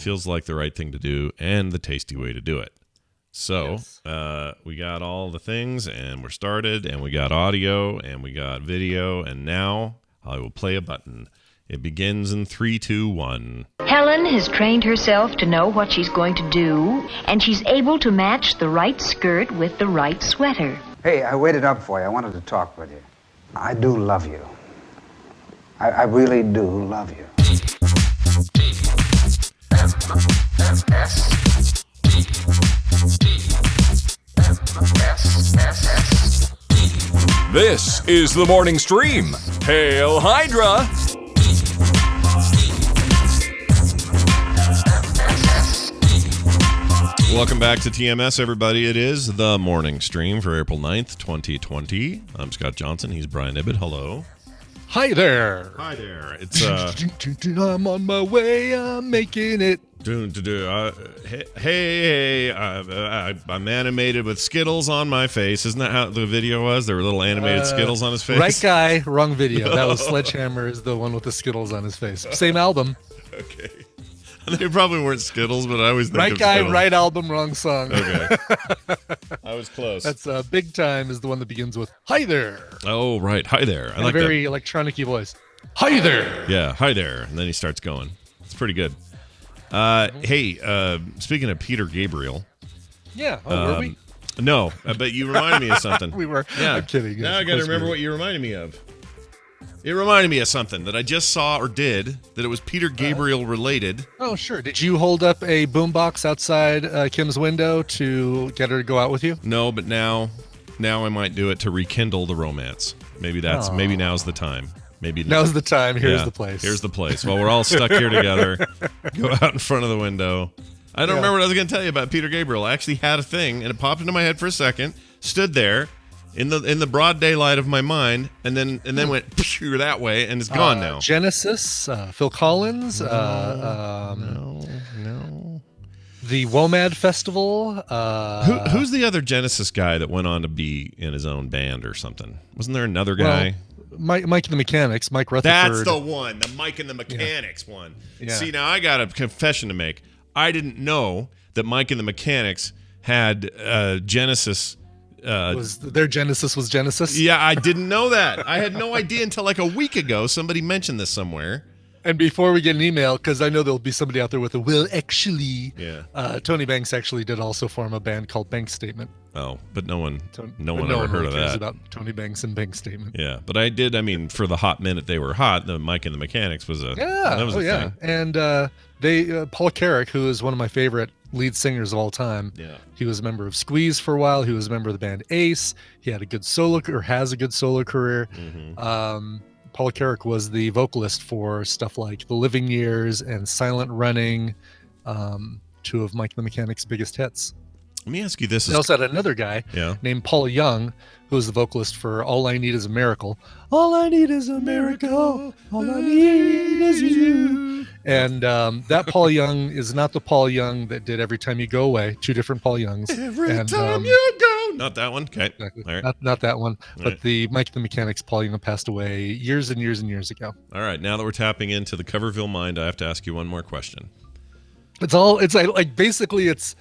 feels like the right thing to do and the tasty way to do it. So Yes. we got all the things, and we're started, and we got audio, and we got video, and now I will play a button. It begins in 3, 2, 1. Helen has trained herself to know what she's going to do, and she's able to match the right skirt with the right sweater. Hey, I waited up for you. I wanted to talk with you. I do love you. I really do love you. This is the morning stream. Hail Hydra! Welcome back to TMS, everybody. It is the morning stream for April 9th, 2020. I'm Scott Johnson. He's Brian Ibbett. Hello. Hi there. Hi there. It's I'm on my way. I'm making it. Hey, I'm animated with Skittles on my face. Isn't that how the video was? There were little animated Skittles on his face. Right guy, wrong video. That was Sledgehammer is the one with the Skittles on his face. Same album. Okay. They probably weren't Skittles, but I always think Right of guy, Skittles. right album, wrong song. Okay. I was close. That's Big Time is the one that begins with "Hi there." Oh, right. Hi there. I In like a very electronic-y voice. Hi there. that. Yeah, hi there. And then he starts going. It's pretty good. Hey, speaking of Peter Gabriel. Yeah. Oh, were we? No, but you reminded me of something. We were. Yeah. I'm kidding. Now I got to remember what you reminded me of. It reminded me of something that I just saw or did, that it was Peter Gabriel related. Oh, sure. Did you hold up a boombox outside Kim's window to get her to go out with you? No, but now I might do it to rekindle the romance. Maybe now's the time. Maybe Now's the time. Here's Yeah, the place. Here's the place. Well, we're all stuck here together. Go out in front of the window. I don't remember what I was going to tell you about Peter Gabriel. I actually had a thing, and it popped into my head for a second, stood there in the broad daylight of my mind, and then went that way, and it's gone now. Genesis, Phil Collins, No. the WOMAD Festival. Who's the other Genesis guy that went on to be in his own band or something? Wasn't there another guy? Mike and the Mechanics, Mike Rutherford. That's the one, the Mike and the Mechanics one. Yeah. See, now I got a confession to make. I didn't know that Mike and the Mechanics had Genesis. Their Genesis was Genesis? Yeah, I didn't know that. I had no idea until like a week ago. Somebody mentioned this somewhere. And before we get an email, because I know there'll be somebody out there with a well, actually, Yeah. Tony Banks actually did also form a band called Bank Statement. Oh, but no one ever really heard of cares that. about Tony Banks and Bank Statement. Yeah, but I did. I mean, for the hot minute they were hot, the Mike and the Mechanics was a thing. And Paul Carrick, who is one of my favorite lead singers of all time. Yeah. He was a member of Squeeze for a while. He was a member of the band Ace. He had a good solo has a good solo career. Mm-hmm. Paul Carrick was the vocalist for stuff like The Living Years and Silent Running, two of Mike the Mechanic's biggest hits. Let me ask you this: They also had another guy named Paul Young, who was the vocalist for All I Need Is a Miracle. All I need is a miracle. All I need is you. And that Paul Young is not the Paul Young that did Every Time You Go Away. Two different Paul Youngs. Every time you go. Not that one. Okay. Exactly. All right. Not that one. All But right. the Mike the Mechanic's Paul Young passed away years and years and years ago. All right. Now that we're tapping into the Coverville mind, I have to ask you one more question. It's like basically it's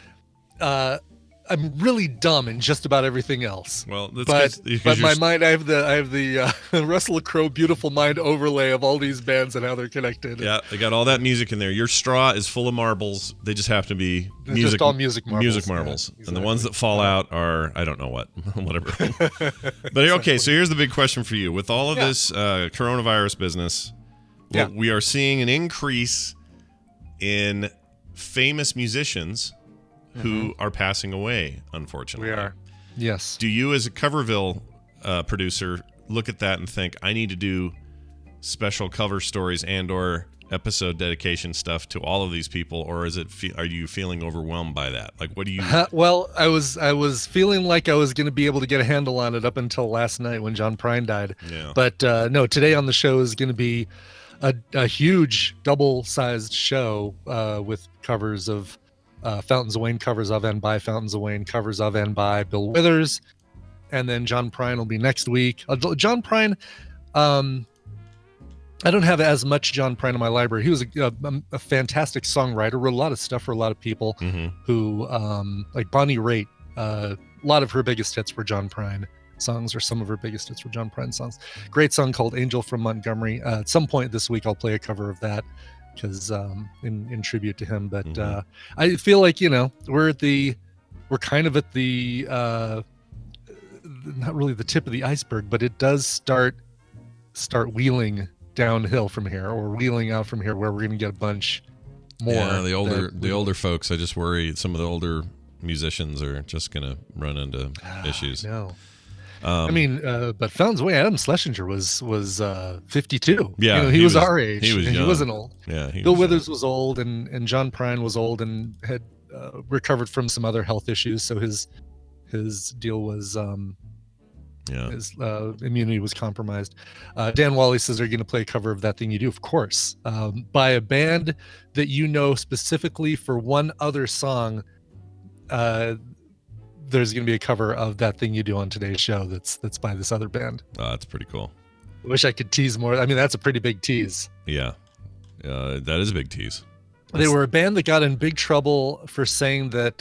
I'm really dumb in just about everything else. Well, but my mind, I have the Russell Crowe beautiful mind overlay of all these bands and how they're connected. Yeah, they got all that music in there. Your straw is full of marbles. They just have to be They're just all music marbles. Music marbles. Yeah, And the ones that fall out are, I don't know what, whatever. But okay, so here's the big question for you. With all of this coronavirus business, we are seeing an increase in famous musicians who are passing away, unfortunately. We are. Yes. Do you, as a Coverville producer, look at that and think, I need to do special cover stories and or episode dedication stuff to all of these people, or is it? Are you feeling overwhelmed by that? Like, what do you? Well, I was feeling like I was going to be able to get a handle on it up until last night when John Prine died. Yeah. But no, today on the show is going to be a huge double-sized show with covers of Fountains of Wayne, covers of and by Fountains of Wayne, covers of and by Bill Withers, and then John Prine will be next week. John Prine, I don't have as much John Prine in my library. He was a fantastic songwriter, wrote a lot of stuff for a lot of people who, like Bonnie Raitt, a lot of her biggest hits were John Prine songs, or some of her biggest hits were John Prine songs. Great song called Angel from Montgomery. At some point this week, I'll play a cover of that because in tribute to him. But I feel like, we're kind of at the, not really the tip of the iceberg, but it does start wheeling downhill from here, or wheeling out from here, where we're going to get a bunch more. Yeah, the older folks. I just worry some of the older musicians are just going to run into issues. No, but Fountains Way, Adam Schlesinger was 52. Yeah, he was our age. He was young. He wasn't old. Yeah, Bill Withers was old, and John Prine was old and had recovered from some other health issues. So his deal was. His immunity was compromised. Dan Wally says they're going to play a cover of That Thing You Do, of course, by a band that specifically for one other song. There's going to be a cover of That Thing You Do on today's show. That's by this other band. That's pretty cool. I wish I could tease more. I mean, that's a pretty big tease. Yeah, that is a big tease. They were a band that got in big trouble for saying that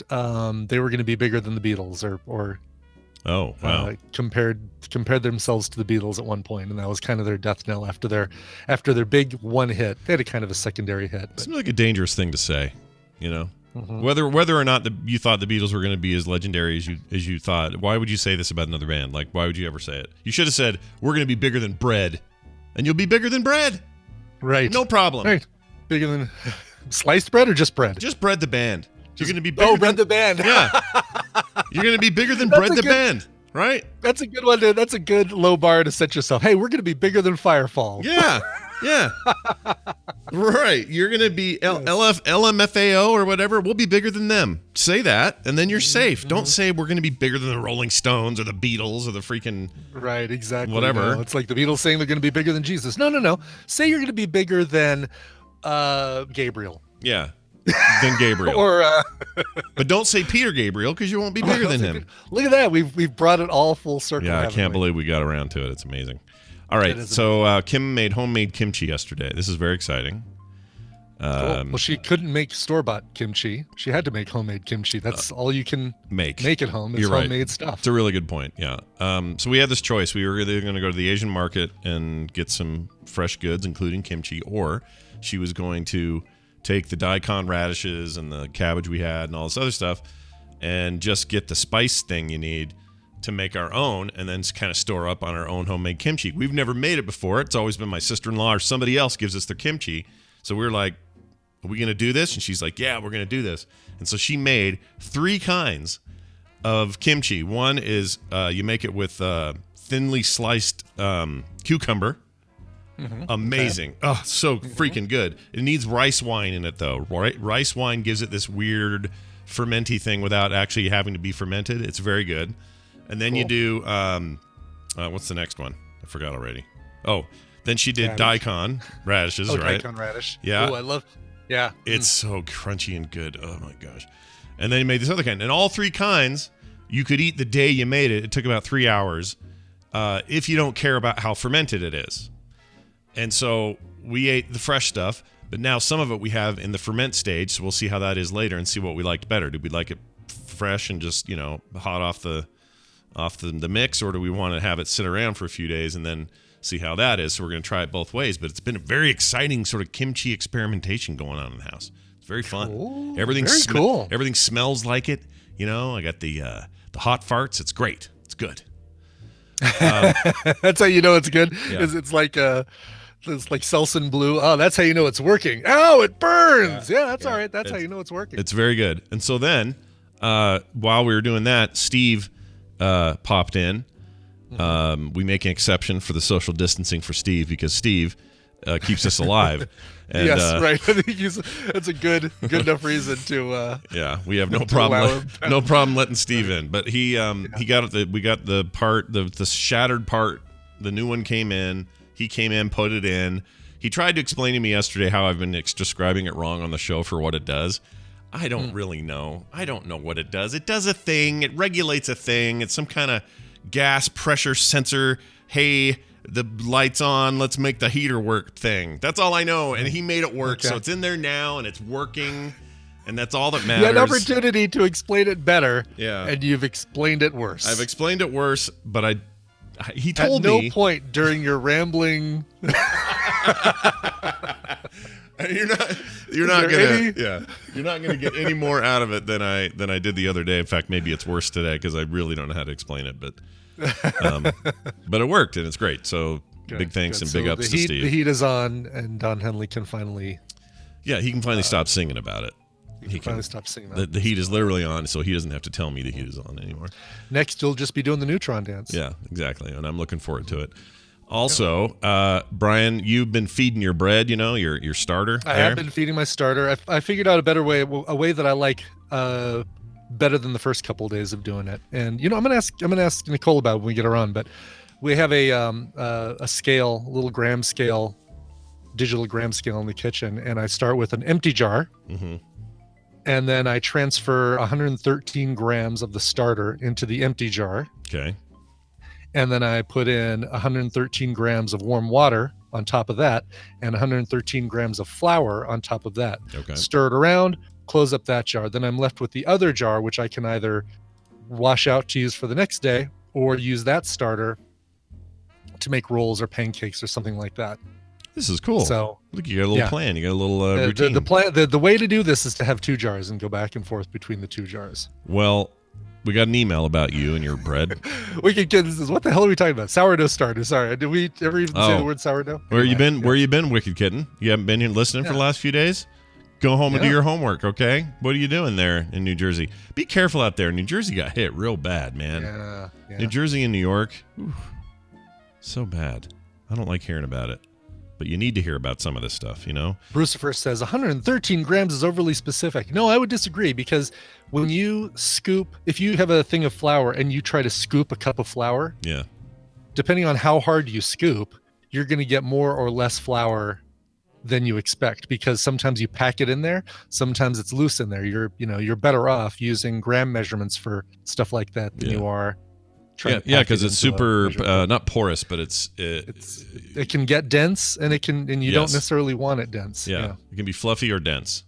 they were going to be bigger than the Beatles, or oh wow, compared themselves to the Beatles at one point, and that was kind of their death knell after their big one hit. They had a kind of a secondary hit. It seems like a dangerous thing to say, whether or not you thought the Beatles were going to be as legendary as you thought. Why would you say this about another band? Like, why would you ever say it? You should have said, we're going to be bigger than bread, and you'll be bigger than bread. Right. No problem. Right. Bigger than sliced bread or just bread? Just Bread the band. You're going to be bigger than Bread the band. Yeah. You're going to be bigger than Bread the band, right? That's a good one. That's a good low bar to set yourself. Hey, we're going to be bigger than Firefall. Yeah. Yeah. Right. You're going to be LMFAO or whatever. We'll be bigger than them. Say that, and then you're safe. Don't say we're going to be bigger than the Rolling Stones or the Beatles or the freaking... Right, exactly. Whatever. No, it's like the Beatles saying they're going to be bigger than Jesus. No. Say you're going to be bigger than Gabriel. Yeah. Than Gabriel. But don't say Peter Gabriel, because you won't be bigger than him. Look at that. We've brought it all full circle. Yeah, I can't believe we got around to it. It's amazing. All right, so Kim made homemade kimchi yesterday. This is very exciting. Cool. Well, she couldn't make store-bought kimchi. She had to make homemade kimchi. That's all you can make at home is homemade stuff. It's a really good point, yeah. So we had this choice. We were either going to go to the Asian market and get some fresh goods, including kimchi, or she was going to take the Daikon radishes and the cabbage we had and all this other stuff and just get the spice thing you need to make our own, and then kind of store up on our own homemade kimchi. We've never made it before. It's always been my sister-in-law or somebody else gives us their kimchi. So we were like, are we going to do this? And she's like, yeah, we're going to do this. And so she made 3 kinds of kimchi. One is you make it with thinly sliced cucumber. Amazing. Okay. Oh, so freaking good. It needs rice wine in it, though. Rice wine gives it this weird fermenty thing without actually having to be fermented. It's very good. And then you do, what's the next one? I forgot already. Oh, then she did Daikon radishes, right? Daikon radish. Yeah. Oh, I love, yeah. It's so crunchy and good. Oh, my gosh. And then you made this other kind. And all 3 kinds, you could eat the day you made it. It took about 3 hours if you don't care about how fermented it is. And so we ate the fresh stuff, but now some of it we have in the ferment stage, so we'll see how that is later and see what we liked better. Did we like it fresh and just, hot off the mix, or do we want to have it sit around for a few days and then see how that is? So we're going to try it both ways, but it's been a very exciting sort of kimchi experimentation going on in the house. It's very fun. Cool. Everything's very cool. Everything smells like it. I got the hot farts. It's great. It's good. That's how you know it's good. Yeah. It's like Selsun Blue. Oh, that's how you know it's working. Oh, it burns. Yeah, that's all right. That's how you know it's working. It's very good. And so then, while we were doing that, Steve popped in. We make an exception for the social distancing for Steve because Steve keeps us alive. And, yes, right. I think that's a good enough reason to. Yeah, we have no problem letting Steve in. But we got the part, the shattered part. The new one came in. He came in, put it in. He tried to explain to me yesterday how I've been describing it wrong on the show for what it does. I don't really know. I don't know what it does. It does a thing. It regulates a thing. It's some kind of gas pressure sensor. Hey, the lights on, let's make the heater work thing. That's all I know. And he made it work. Okay. So it's in there now and it's working. And that's all that matters. You had an opportunity to explain it better. Yeah. And you've explained it worse. I've explained it worse, but he told me. At no point during your rambling. You're not gonna get any more out of it than I did the other day. In fact, maybe it's worse today because I really don't know how to explain it. But it worked and it's great. So big thanks and big ups to Steve. The heat is on, and Don Henley can finally. Yeah, he can finally stop singing about it. He can finally stop singing. The heat is literally on, so he doesn't have to tell me the heat is on anymore. Next, you'll just be doing the neutron dance. Yeah, exactly, and I'm looking forward to it. Also, Brian, you've been feeding your bread, your starter. I have been feeding my starter. I figured out a better way, a way that I like better than the first couple of days of doing it. And I'm gonna ask Nicole about it when we get her on. But we have a scale, a little gram scale, digital gram scale in the kitchen, and I start with an empty jar. Mm-hmm. And then I transfer 113 grams of the starter into the empty jar. Okay. And then I put in 113 grams of warm water on top of that and 113 grams of flour on top of that. Okay. Stir it around, close up that jar. Then I'm left with the other jar, which I can either wash out to use for the next day or use that starter to make rolls or pancakes or something like that. This is cool. So look, you got a little plan. You got a little routine. The way to do this is to have two jars and go back and forth between the two jars. Well, we got an email about you and your bread. We could get this. What the hell are we talking about? Sourdough starter. Sorry, did we ever even say the word sourdough? Where you been? Where you been, Wicked Kitten? You haven't been here listening for the last few days? Go home and do your homework, okay? What are you doing there in New Jersey? Be careful out there. New Jersey got hit real bad, man. Yeah. New Jersey and New York, so bad. I don't like hearing about it. But you need to hear about some of this stuff, Brucifer says 113 grams is overly specific. No, I would disagree, because when you scoop, if you have a thing of flour and you try to scoop a cup of flour, depending on how hard you scoop, you're going to get more or less flour than you expect, because sometimes you pack it in there, sometimes it's loose in there. You're better off using gram measurements for stuff like that than you are. Because it's super not porous, but it can get dense, and you don't necessarily want it dense. Yeah, it can be fluffy or dense.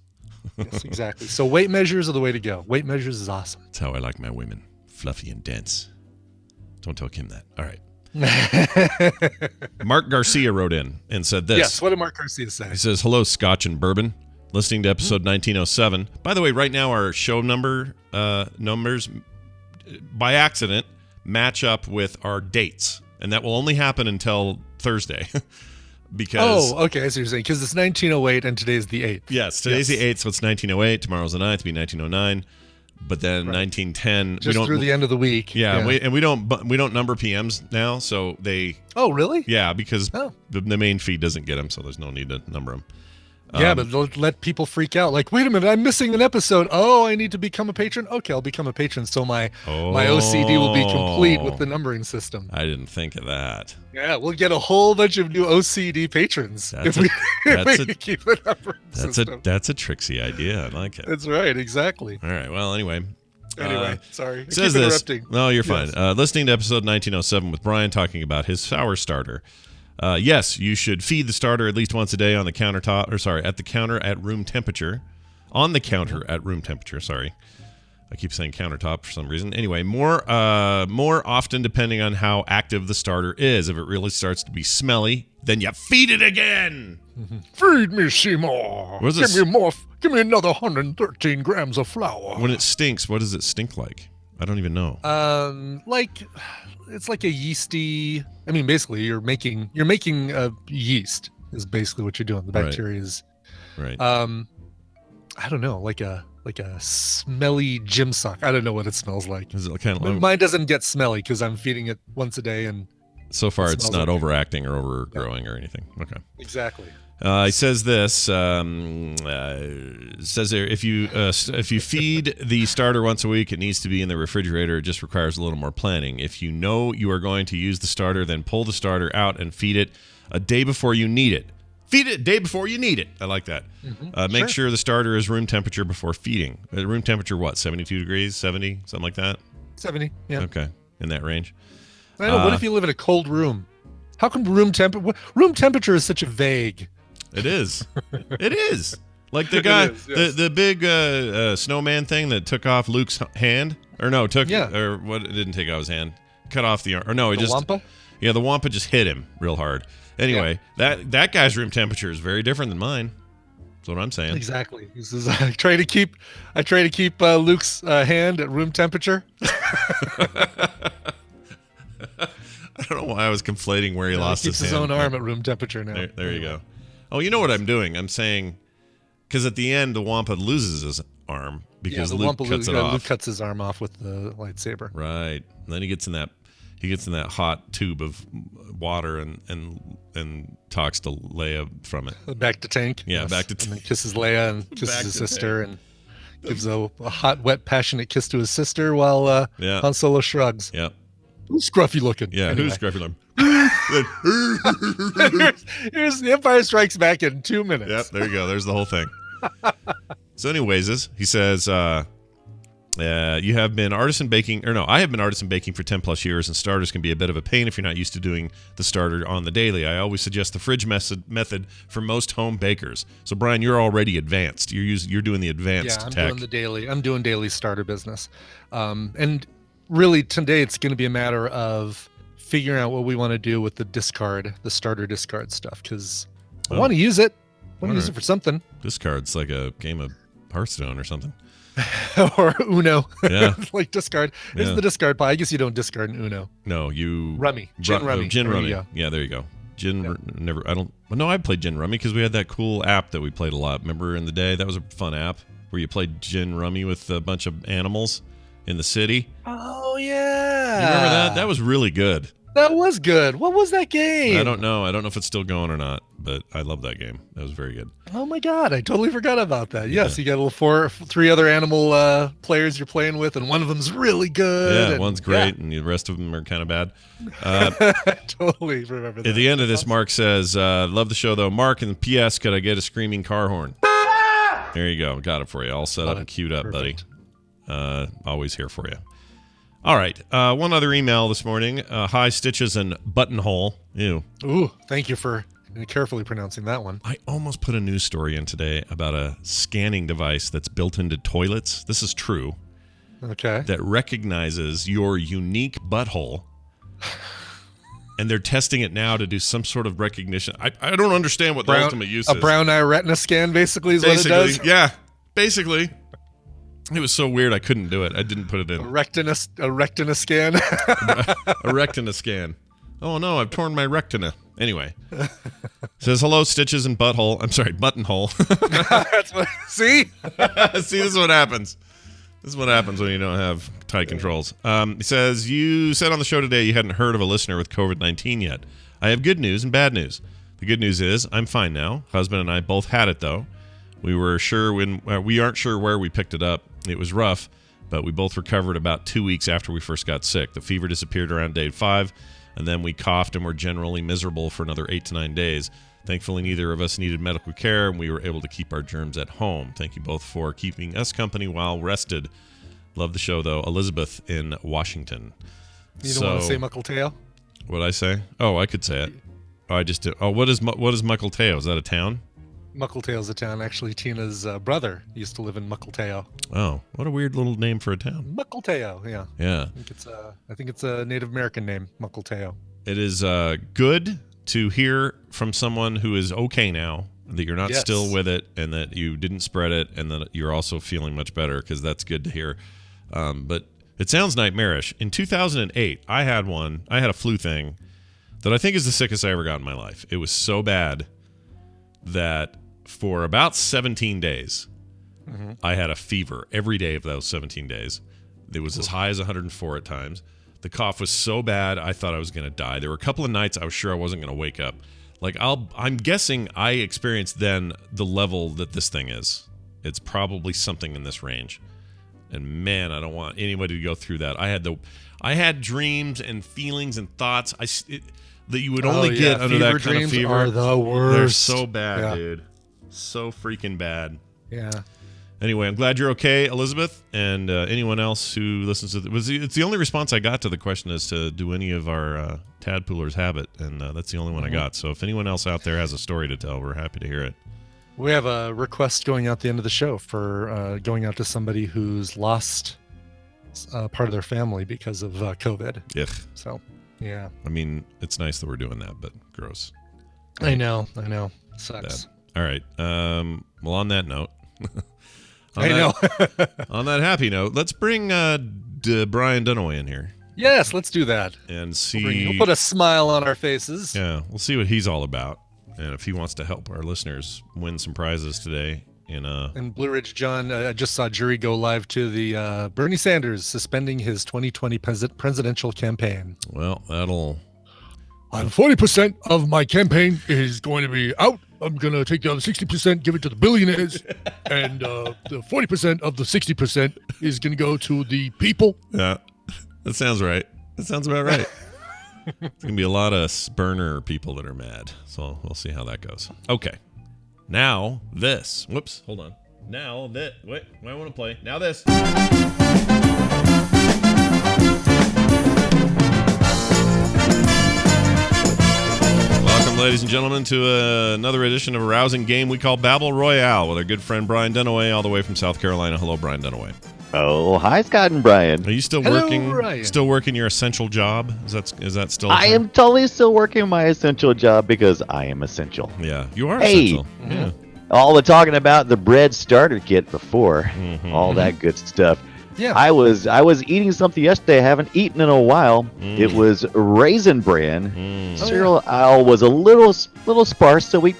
Yes, exactly. So weight measures are the way to go. Weight measures is awesome. That's how I like my women, fluffy and dense. Don't tell Kim that. All right. Mark Garcia wrote in and said this. Yes, what did Mark Garcia say? He says, "Hello, Scotch and Bourbon. Listening to episode 1907. By the way, right now our show numbers by accident match up with our dates, and that will only happen until Thursday." Because okay, so you're saying because it's 1908 and today's the 8th. Yes, today's the 8th, so it's 1908. Tomorrow's the 9th, it'll be 1909. But then 1910, just through the end of the week. Yeah. We don't number PMs now, so they. Oh, really? Yeah, because the main feed doesn't get them, so there's no need to number them. Yeah, but let people freak out. Like, wait a minute, I'm missing an episode. Oh, I need to become a patron? Okay, I'll become a patron, so my OCD will be complete with the numbering system. I didn't think of that. Yeah, we'll get a whole bunch of new OCD patrons if we keep the numbering system. That's a tricksy idea. I like it. That's right, exactly. All right, well, anyway, sorry. It says this. No, you're fine. Listening to episode 1907 with Brian talking about his sour starter. Yes, you should feed the starter at least once a day on the countertop, at the counter at room temperature. On the counter at room temperature, sorry. I keep saying countertop for some reason. Anyway, more often depending on how active the starter is. If it really starts to be smelly, then you feed it again. Feed me, Seymour. Give me more. Give me another 113 grams of flour. When it stinks, what does it stink like? I don't even know. It's like a yeasty. I mean, basically, you're making a yeast is basically what you're doing. The bacteria is right. I don't know, like a smelly gym sock. I don't know what it smells like. Is it kind of mine doesn't get smelly because I'm feeding it once a day, and so far it's not overacting or overgrowing or anything. Okay. Exactly. He says this. Says there, if you feed the starter once a week, it needs to be in the refrigerator. It just requires a little more planning. If you know you are going to use the starter, then pull the starter out and feed it a day before you need it. Feed it a day before you need it. I like that. Make sure the starter is room temperature before feeding. Room temperature, what? 72 degrees, 70, something like that. 70. Yeah. Okay, in that range. I know. What if you live in a cold room? How come room temperature is such a vague? It is. It is. Like the guy, yes. the big snowman thing that took off Luke's hand, or no, or what? It didn't take out his hand, cut off the arm, or no, the Wampa? Yeah, the Wampa just hit him real hard. Anyway, that guy's room temperature is very different than mine. That's what I'm saying. Exactly. He says, I try to keep Luke's hand at room temperature. I don't know why I was conflating where he lost his hand. Keeps his own arm at room temperature now. There you go. Oh, you know what I'm doing? I'm saying, because at the end, the Wampa loses his arm because Luke cuts it off. Luke cuts his arm off with the lightsaber. Right. And then he gets in that hot tube of water and talks to Leia from it. Back to tank. Yeah, back to tank. And then kisses Leia and kisses his sister and gives a hot, wet, passionate kiss to his sister while Han Solo shrugs. Yeah. Who's scruffy looking? Yeah, anyway. Who's scruffy looking? here's The Empire Strikes Back in 2 minutes. Yep, there you go. There's the whole thing. So anyways, he says, you have been artisan baking, I have been artisan baking for 10 plus years, and starters can be a bit of a pain if you're not used to doing the starter on the daily. I always suggest the fridge method for most home bakers. So Brian, you're already advanced. You're doing the advanced tech. I'm doing daily starter business. And really today it's going to be a matter of figuring out what we want to do with the starter discard stuff, because I want to use it. I want to use it for something. Discard's like a game of Hearthstone or something. Or Uno. Yeah. Like discard. Here's the discard pile. I guess you don't discard in Uno. No, you... Rummy. Gin Rummy. Gin Rummy. Yeah, there you go. I played Gin Rummy because we had that cool app that we played a lot. Remember in the day? That was a fun app where you played Gin Rummy with a bunch of animals in the city. Oh, yeah. You remember that? That was really good. That was good. What was that game? I don't know. I don't know if it's still going or not, but I love that game. That was very good. Oh my God, I totally forgot about that. Yes, you got three other animal players you're playing with, and one of them's really good. Yeah, one's great, and the rest of them are kind of bad. I totally remember that. At the end of this, Mark says, love the show, though. Mark, and P.S., could I get a screaming car horn? There you go. Got it for you. All set up and queued up, Perfect. buddy. Always here for you. All right. One other email this morning. Hi, Stitches and Buttonhole. Ew. Ooh, thank you for carefully pronouncing that one. I almost put a news story in today about a scanning device that's built into toilets. This is true. Okay. That recognizes your unique butthole. And they're testing it now to do some sort of recognition. I don't understand what the ultimate use is. A brown eye retina scan basically is what it does? Yeah, basically. It was so weird I couldn't do it. I didn't put it in. A retina scan? A retina scan. Oh no, I've torn my retina. Anyway. Says, hello, Stitches and Butthole. I'm sorry, Buttonhole. That's what, see? See, this is what happens. This is what happens when you don't have tight controls. He says, you said on the show today you hadn't heard of a listener with COVID-19 yet. I have good news and bad news. The good news is I'm fine now. Husband and I both had it, though. We aren't sure where we picked it up. It was rough, but we both recovered about 2 weeks after we first got sick. The fever disappeared around day 5, and then we coughed and were generally miserable for another 8 to 9 days. Thankfully, neither of us needed medical care, and we were able to keep our germs at home. Thank you both for keeping us company while rested. Love the show, though. Elizabeth in Washington. You don't want to say Muckleteo? What'd I say? Oh, I could say it. Oh, I just did. Oh, what is Muckleteo? Is that a town? Muckleteo's a town. Actually, Tina's brother used to live in Muckleteo. Oh, what a weird little name for a town. Muckleteo, yeah. Yeah. I think it's a Native American name, Muckleteo. It is good to hear from someone who is okay now, that you're not still with it, and that you didn't spread it, and that you're also feeling much better, because that's good to hear. But it sounds nightmarish. In 2008, I had a flu thing that I think is the sickest I ever got in my life. It was so bad that for about 17 days, I had a fever every day of those 17 days. It was as high as 104 at times. The cough was so bad, I thought I was going to die. There were a couple of nights I was sure I wasn't going to wake up. Like, I'm guessing I experienced then the level that this thing is. It's probably something in this range. And man, I don't want anybody to go through that. I had dreams and feelings and thoughts that you would only get under that kind of fever. Are the worst. They're so bad, dude. So freaking bad. Yeah. Anyway, I'm glad you're okay, Elizabeth, and anyone else who listens to it's the only response I got to the question as to do any of our tadpoolers have it, and that's the only one I got. So if anyone else out there has a story to tell, we're happy to hear it. We have a request going out at the end of the show for going out to somebody who's lost part of their family because of COVID. So, yeah. I mean, it's nice that we're doing that, but gross. I know. Sucks. Bad. All right. Well, on that note... on that happy note, let's bring Brian Dunaway in here. Yes, let's do that. And see. We'll put a smile on our faces. Yeah, we'll see what he's all about. And if he wants to help our listeners win some prizes today. And Blue Ridge John, I just saw Jury go live to the Bernie Sanders suspending his 2020 presidential campaign. Well, that'll... 40% of my campaign is going to be out. I'm going to take the other 60%, give it to the billionaires, and the 40% of the 60% is going to go to the people. Yeah, that sounds right. That sounds about right. It's going to be a lot of burner people that are mad, so we'll see how that goes. Okay. Now this. Whoops, hold on. Now that. Wait, I want to play. Now this. Welcome, ladies and gentlemen, to another edition of a rousing game we call Babble Royale with our good friend Brian Dunaway, all the way from South Carolina. Hello, Brian Dunaway. Oh, hi, Scott and Brian. Are you still working? Ryan. Still working your essential job? Is that still? I am totally still working my essential job because I am essential. Yeah, you are essential. Mm-hmm. Yeah. All the talking about the bread starter kit before, all that good stuff. Yeah, I was eating something yesterday I haven't eaten in a while. It was Raisin Bran. Cereal aisle was a little sparse, so we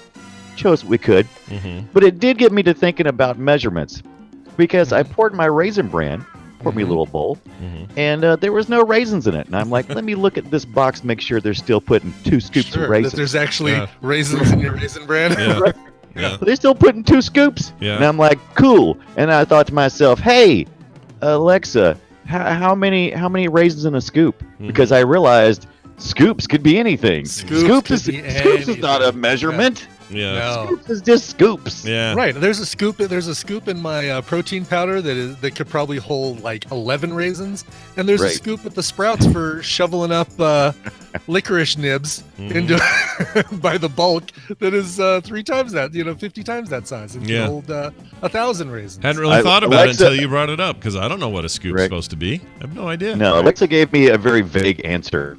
chose what we could. But it did get me to thinking about measurements, because I poured my Raisin Bran, poured me a little bowl, and there was no raisins in it. And I'm like, let me look at this box, make sure they're still putting 2 scoops of raisins. That there's actually raisins in your Raisin Bran. Yeah. Right. Yeah. They're still putting 2 scoops. Yeah. And I'm like, cool. And I thought to myself, hey, Alexa, how many raisins in a scoop? Because I realized scoops could be anything. Scoops is not a measurement. Yeah. No. Scoops is just scoops. Yeah. Right. There's a scoop in my protein powder that could probably hold like 11 raisins, and there's a scoop at the Sprouts for shoveling up licorice nibs into by the bulk that is 3 times that, 50 times that size. It can hold 1,000 raisins. Hadn't really thought about it until you brought it up, because I don't know what a scoop's supposed to be. I have no idea. No, Alexa gave me a very vague answer.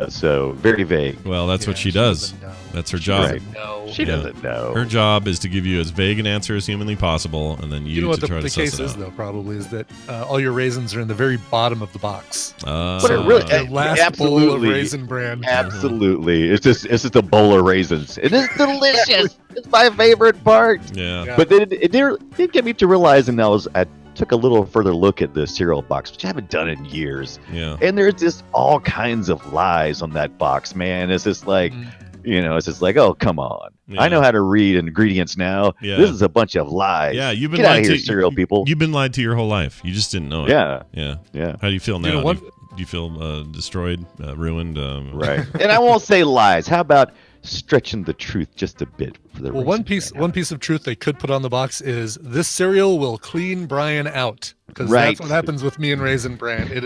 So very vague. Well, that's what she does. That's her job. She doesn't know. Her job is to give you as vague an answer as humanly possible, and then you know to try to suss it out. The case is, though, probably is that all your raisins are in the very bottom of the box. But it really, the last bowl of Raisin Bran. Absolutely, it's just a bowl of raisins. It is delicious. It's my favorite part. Yeah. But it did get me to realizing I took a little further look at the cereal box, which I haven't done in years. Yeah. And there's just all kinds of lies on that box, man. It's just like, it's just like, oh, come on. Yeah. I know how to read ingredients now. Yeah. This is a bunch of lies. Yeah, you've been Get out lied of here, to, cereal people. You've been lied to your whole life. You just didn't know it. Yeah. Yeah. How do you feel now? Do you feel destroyed, ruined? Right. And I won't say lies. How about stretching the truth just a bit for the one piece of truth they could put on the box is this cereal will clean Brian out, because that's what happens with me and Raisin Bran. It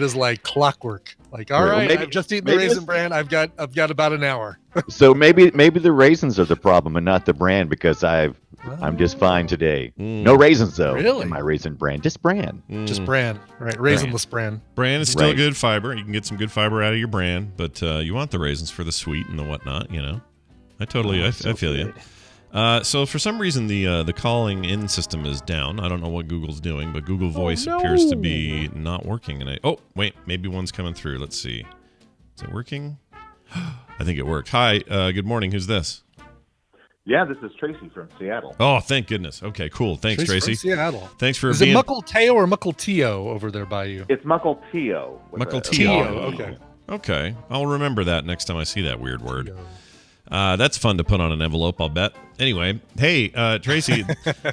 is like clockwork. Like, all right, I've just eaten the Raisin Bran. I've got about an hour. So maybe the raisins are the problem and not the bran, because I'm just fine today. No raisins though. Really? In my Raisin Bran, just bran. Just bran, right? Raisinless bran. Bran is still good fiber. You can get some good fiber out of your bran, but you want the raisins for the sweet and the whatnot. I totally, I feel you. So for some reason the calling in system is down. I don't know what Google's doing, but Google Voice appears to be not working. And wait, maybe one's coming through. Let's see. Is it working? I think it worked. Hi, good morning. Who's this? Yeah, this is Tracy from Seattle. Oh, thank goodness. Okay, cool. Thanks, Tracy. From Seattle. Thanks for being... Is it Muckle Teo or Muckle Teo over there by you? It's Muckle Teo. Muckle Teo. Okay. Okay. I'll remember that next time I see that weird word. That's fun to put on an envelope, I'll bet. Anyway, hey, Tracy,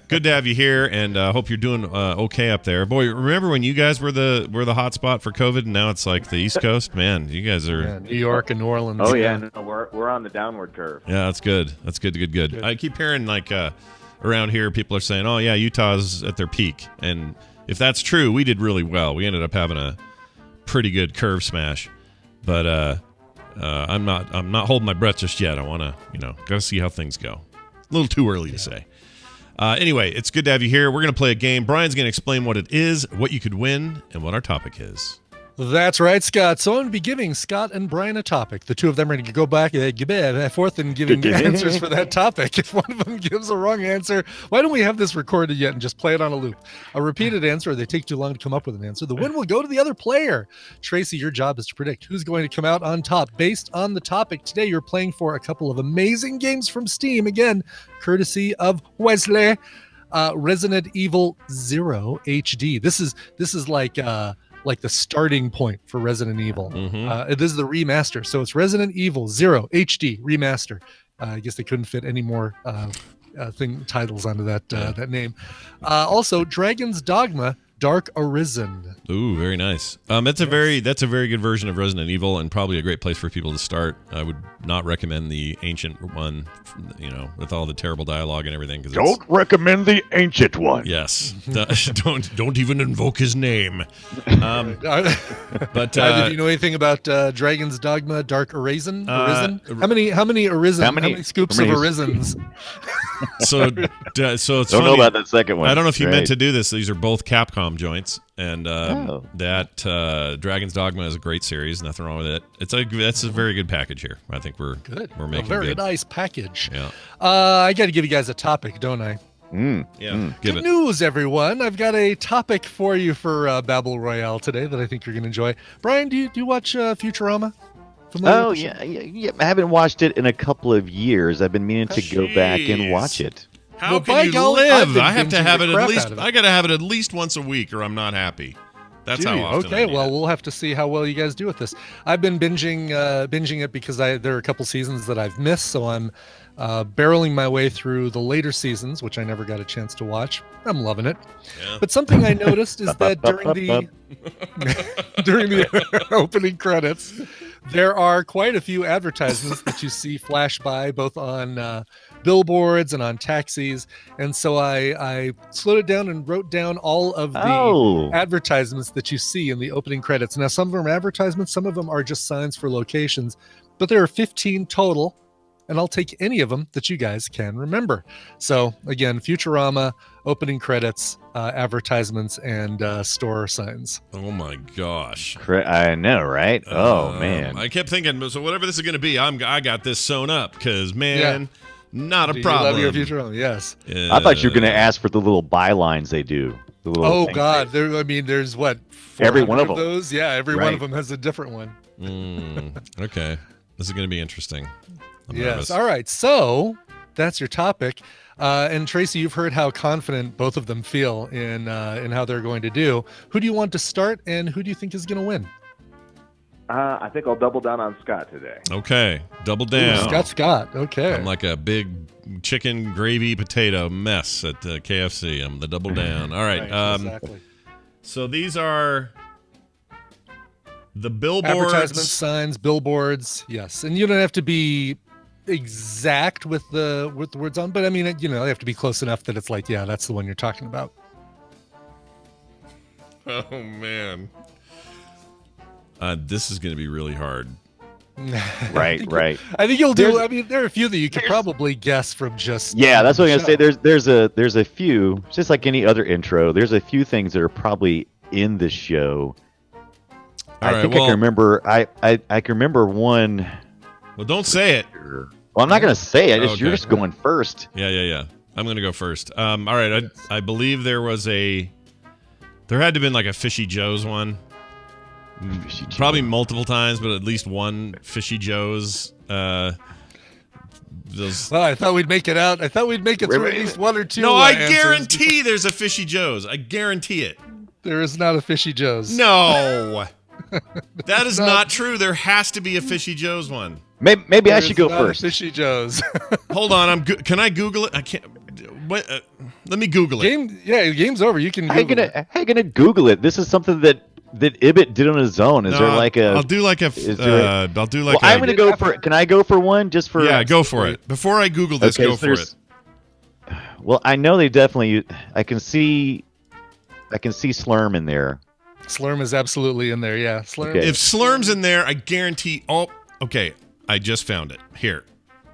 good to have you here, and hope you're doing okay up there. Boy, remember when you guys were the hot spot for COVID, and now it's like the East Coast? Man, you guys are... New York and New Orleans. Oh, yeah, no, we're on the downward curve. Yeah, that's good. That's good. I keep hearing, like, around here, people are saying, "Oh yeah, Utah's at their peak," and if that's true, we did really well. We ended up having a pretty good curve smash, but I'm not holding my breath just yet. I want to, gotta see how things go. A little too early to say. Anyway, it's good to have you here. We're gonna play a game. Brian's gonna explain what it is, what you could win, and what our topic is. That's right, Scott. So I'm going to be giving Scott and Brian a topic. The two of them are going to go back and forth and giving answers for that topic. If one of them gives a wrong answer, why don't we have this recorded yet and just play it on a loop? A repeated answer, or they take too long to come up with an answer. The win will go to the other player. Tracy, your job is to predict who's going to come out on top. Based on the topic today, you're playing for a couple of amazing games from Steam. Again, courtesy of Wesley. Resident Evil 0 HD. This is like the starting point for Resident Evil. This is the remaster. So it's Resident Evil 0 HD remaster. I guess they couldn't fit any more titles onto that name. Also, Dragon's Dogma Dark Arisen. Ooh, very nice. That's a very good version of Resident Evil, and probably a great place for people to start. I would not recommend the ancient one, with all the terrible dialogue and everything. Don't recommend the ancient one. Yes, don't even invoke his name. But did you know anything about Dragon's Dogma Dark Arisen? How many Arisen? How many scoops of Arisens? So it's don't funny. know about that second one. I don't know if you meant to do this. These are both Capcom joints, and that Dragon's Dogma is a great series. Nothing wrong with it. That's a very good package here. I think we're making a very good. Nice package. Yeah. I got to give you guys a topic, don't I? Give Good news, everyone. I've got a topic for you for Battle Royale today that I think you're going to enjoy. Brian, do you watch Futurama? Oh, yeah. I haven't watched it in a couple of years. I've been meaning to go back and watch it. How can you live? I have to have it at least. I got to have it at least once a week, or I'm not happy. That's how often. Okay, well, we'll have to see how well you guys do with this. I've been binging it because there are a couple seasons that I've missed, so I'm barreling my way through the later seasons, which I never got a chance to watch. I'm loving it. Yeah. But something I noticed is that during the opening credits, there are quite a few advertisements that you see flash by, both on billboards and on taxis. And so I slowed it down and wrote down all of the advertisements that you see in the opening credits. Now, some of them are advertisements, some of them are just signs for locations, but there are 15 total, and I'll take any of them that you guys can remember. So again, Futurama, opening credits, advertisements, and store signs. Oh my gosh! I know, right? Oh man! I kept thinking, so whatever this is going to be, I got this sewn up because not a problem. You love your Futurama, yes. I thought you were going to ask for the little bylines they do. The little God! There's what? Every one of them. Those, yeah. Every one of them has a different one. Okay, this is going to be interesting. I'm nervous. All right. So that's your topic. And Tracy, you've heard how confident both of them feel in how they're going to do. Who do you want to start, and who do you think is going to win? I think I'll double down on Scott today. Okay, double down. Ooh, Scott. Okay. I'm like a big chicken gravy potato mess at KFC. I'm the double down. All right. Exactly. So these are the billboards. Advertisements, signs, billboards. Yes, and you don't have to be exact with the words on, but I mean, they have to be close enough that it's like, yeah, that's the one you're talking about. Oh man, this is going to be really hard. Right. I think you'll do. I mean, there are a few that you could probably guess from just. Yeah, that's what I'm gonna say. There's a few, just like any other intro. There's a few things that are probably in the show. I can remember. I can remember one. Well, don't say it. Well, I'm not going to say it. You're just going first. Yeah. I'm going to go first. All right. I believe there had to have been like a Fishy Joe's one. Probably multiple times, but at least one Fishy Joe's. Well, I thought we'd make it out. I thought we'd make it through at least one or two. No, I guarantee there's a Fishy Joe's. I guarantee it. There is not a Fishy Joe's. No. That is not true. There has to be a Fishy Joe's one. Maybe I should go first. Fishy Joe's. Hold on. Can I Google it? I can't. Let me Google it. The game's over. You can. How you gonna Google it? This is something that Ibit did on his own. Is there like a? I'll do like a. I'll do like. Well, I'm gonna go for. Can I go for one? Just for. Yeah, go for it. Before I Google this, go for it. Well, I know they definitely. I can see Slurm in there. Slurm is absolutely in there. Yeah, Slurm. Okay. If Slurm's in there, I guarantee. Oh, okay. I just found it. Here.